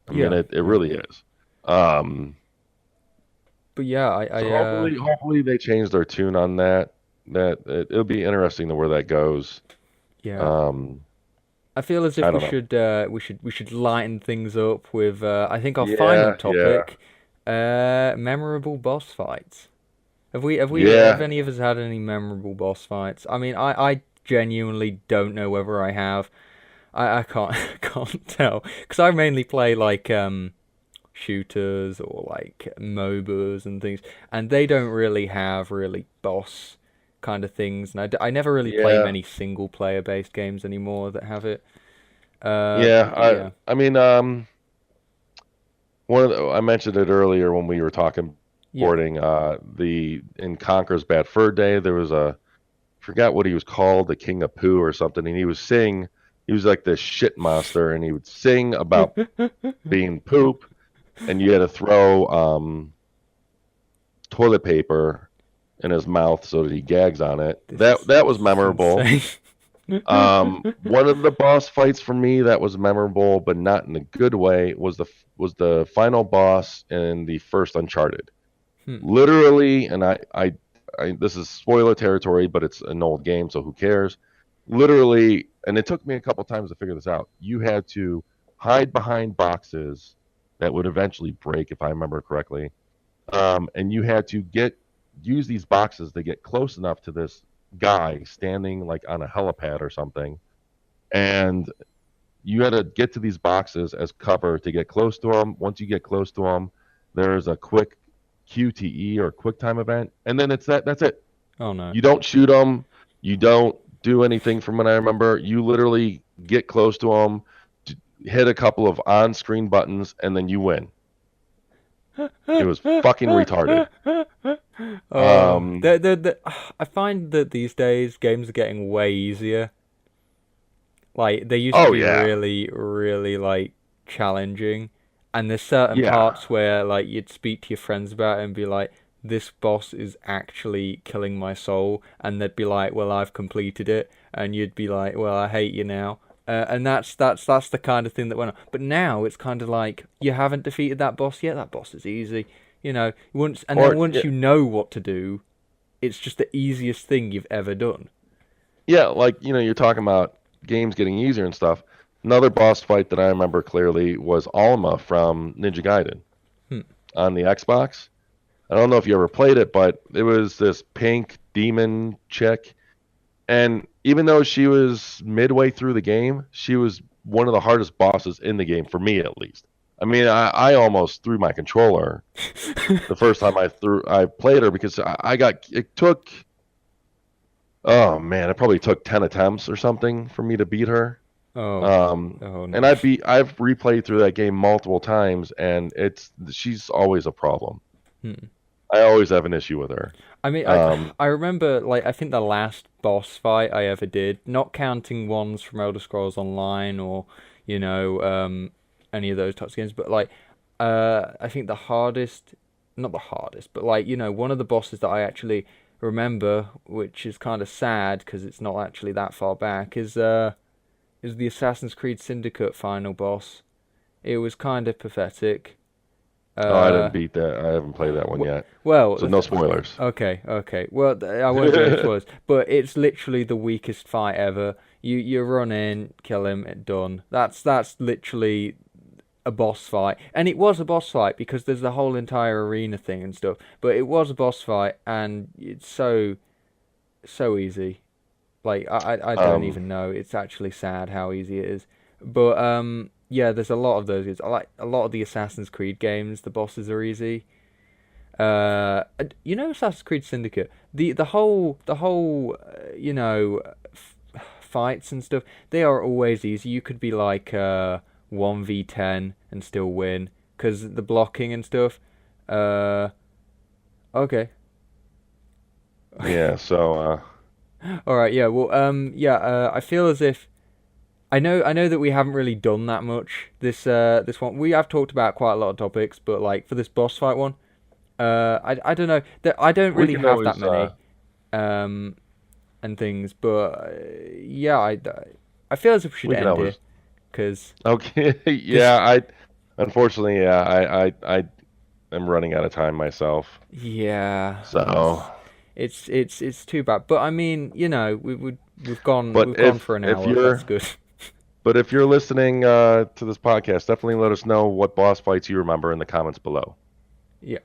I mean, Yeah. it Yeah. really is. Um, But yeah, so hopefully they change their tune on that. It'll be interesting to where that goes. yeah. Um, I feel as if I don't know. we should lighten things up with I think our final Yeah, yeah, topic, memorable boss fights. Have yeah. any of us had any memorable boss fights? I mean, I genuinely don't know whether I have. I can't can't tell because I mainly play like shooters or like MOBAs and things, and they don't really have really boss kind of things. And I never really play Yeah, many single player based games anymore that have it. yeah. Yeah, I mean, I mentioned it earlier when we were talking yeah. boarding. The in Conker's Bad Fur Day, there was a forgot what he was called, the King of Pooh or something, and he was sing. He was like this shit monster, and he would sing about being poop, and you had to throw toilet paper in his mouth so that he gags on it. That was This is memorable. insane. One of the boss fights for me that was memorable, but not in a good way, was the final boss in the first Uncharted. Hmm. Literally, and I this is spoiler territory, but it's an old game, so who cares? Literally, and it took me a couple times to figure this out. You had to hide behind boxes that would eventually break, if I remember correctly, and you had to use these boxes to get close enough to this guy standing like on a helipad or something, and you had to get to these boxes as cover to get close to them. Once you get close to them, there's a quick QTE or quick time event, and then that's it. Oh no. You don't shoot them, you don't do anything from what I remember. You literally get close to them, hit a couple of on-screen buttons, and then you win. It was fucking retarded. Oh, I find that these days games are getting way easier. Like they used to Oh be yeah, really, really like challenging, and there's certain yeah. parts where like you'd speak to your friends about it and be like, "This boss is actually killing my soul," and they'd be like, "Well, I've completed it," and you'd be like, "Well, I hate you now." And that's the kind of thing that went on. But now it's kind of like you haven't defeated that boss yet. That boss is easy, then Or once you know what to do, it's just the easiest thing you've ever done. yeah, like you're talking about games getting easier and stuff. Another boss fight that I remember clearly was Alma from Ninja Gaiden Hmm. on the Xbox. I don't know if you ever played it, but it was this pink demon chick. And even though she was midway through the game, she was one of the hardest bosses in the game, for me at least. I mean, I almost threw my controller the first time I played her because it took, oh man, it probably took 10 attempts or something for me to beat her. Oh, oh And no. I've replayed through that game multiple times, and she's always a problem. Hmm. I always have an issue with her. I mean, Um, I remember like I think the last boss fight I ever did, not counting ones from Elder Scrolls Online or you know any of those types of games, but like I think the hardest, not the hardest, but like one of the bosses that I actually remember, which is kind of sad because it's not actually that far back, is the Assassin's Creed Syndicate final boss. It was kind of pathetic. oh, I Uh, didn't beat that. I haven't played that one yet. well, So no spoilers. okay, okay. Well, I won't do any spoilers, but it's literally the weakest fight ever. You run in, kill him, done. That's literally a boss fight, and it was a boss fight because there's the whole entire arena thing and stuff. But it was a boss fight, and it's so easy. Like I don't Um, even know. It's actually sad how easy it is. But yeah, there's a lot of those games. I like a lot of the Assassin's Creed games. The bosses are easy. Assassin's Creed Syndicate. The whole fights and stuff. They are always easy. You could be like 1v10 and still win because the blocking and stuff. Uh, okay. yeah. So All right. Yeah. Well. Yeah. I feel as if I know that we haven't really done that much this one. We have talked about quite a lot of topics, but like for this boss fight one, I don't know. I don't we really can have that always. many and things, but yeah, I feel as if we should We can end here always. because Okay. because Yeah. Unfortunately, yeah. I am running out of time myself. yeah, So, it's too bad. But I mean, we've gone but we've gone for an if hour. That's you're good. but if you're listening to this podcast, definitely let us know what boss fights you remember in the comments below. Yeah.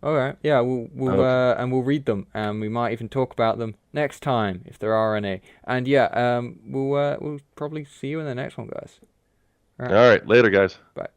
All right. Yeah, Okay. and we'll read them, and we might even talk about them next time if there are any. And yeah, we'll probably see you in the next one, guys. All All right. right, later, guys. Bye.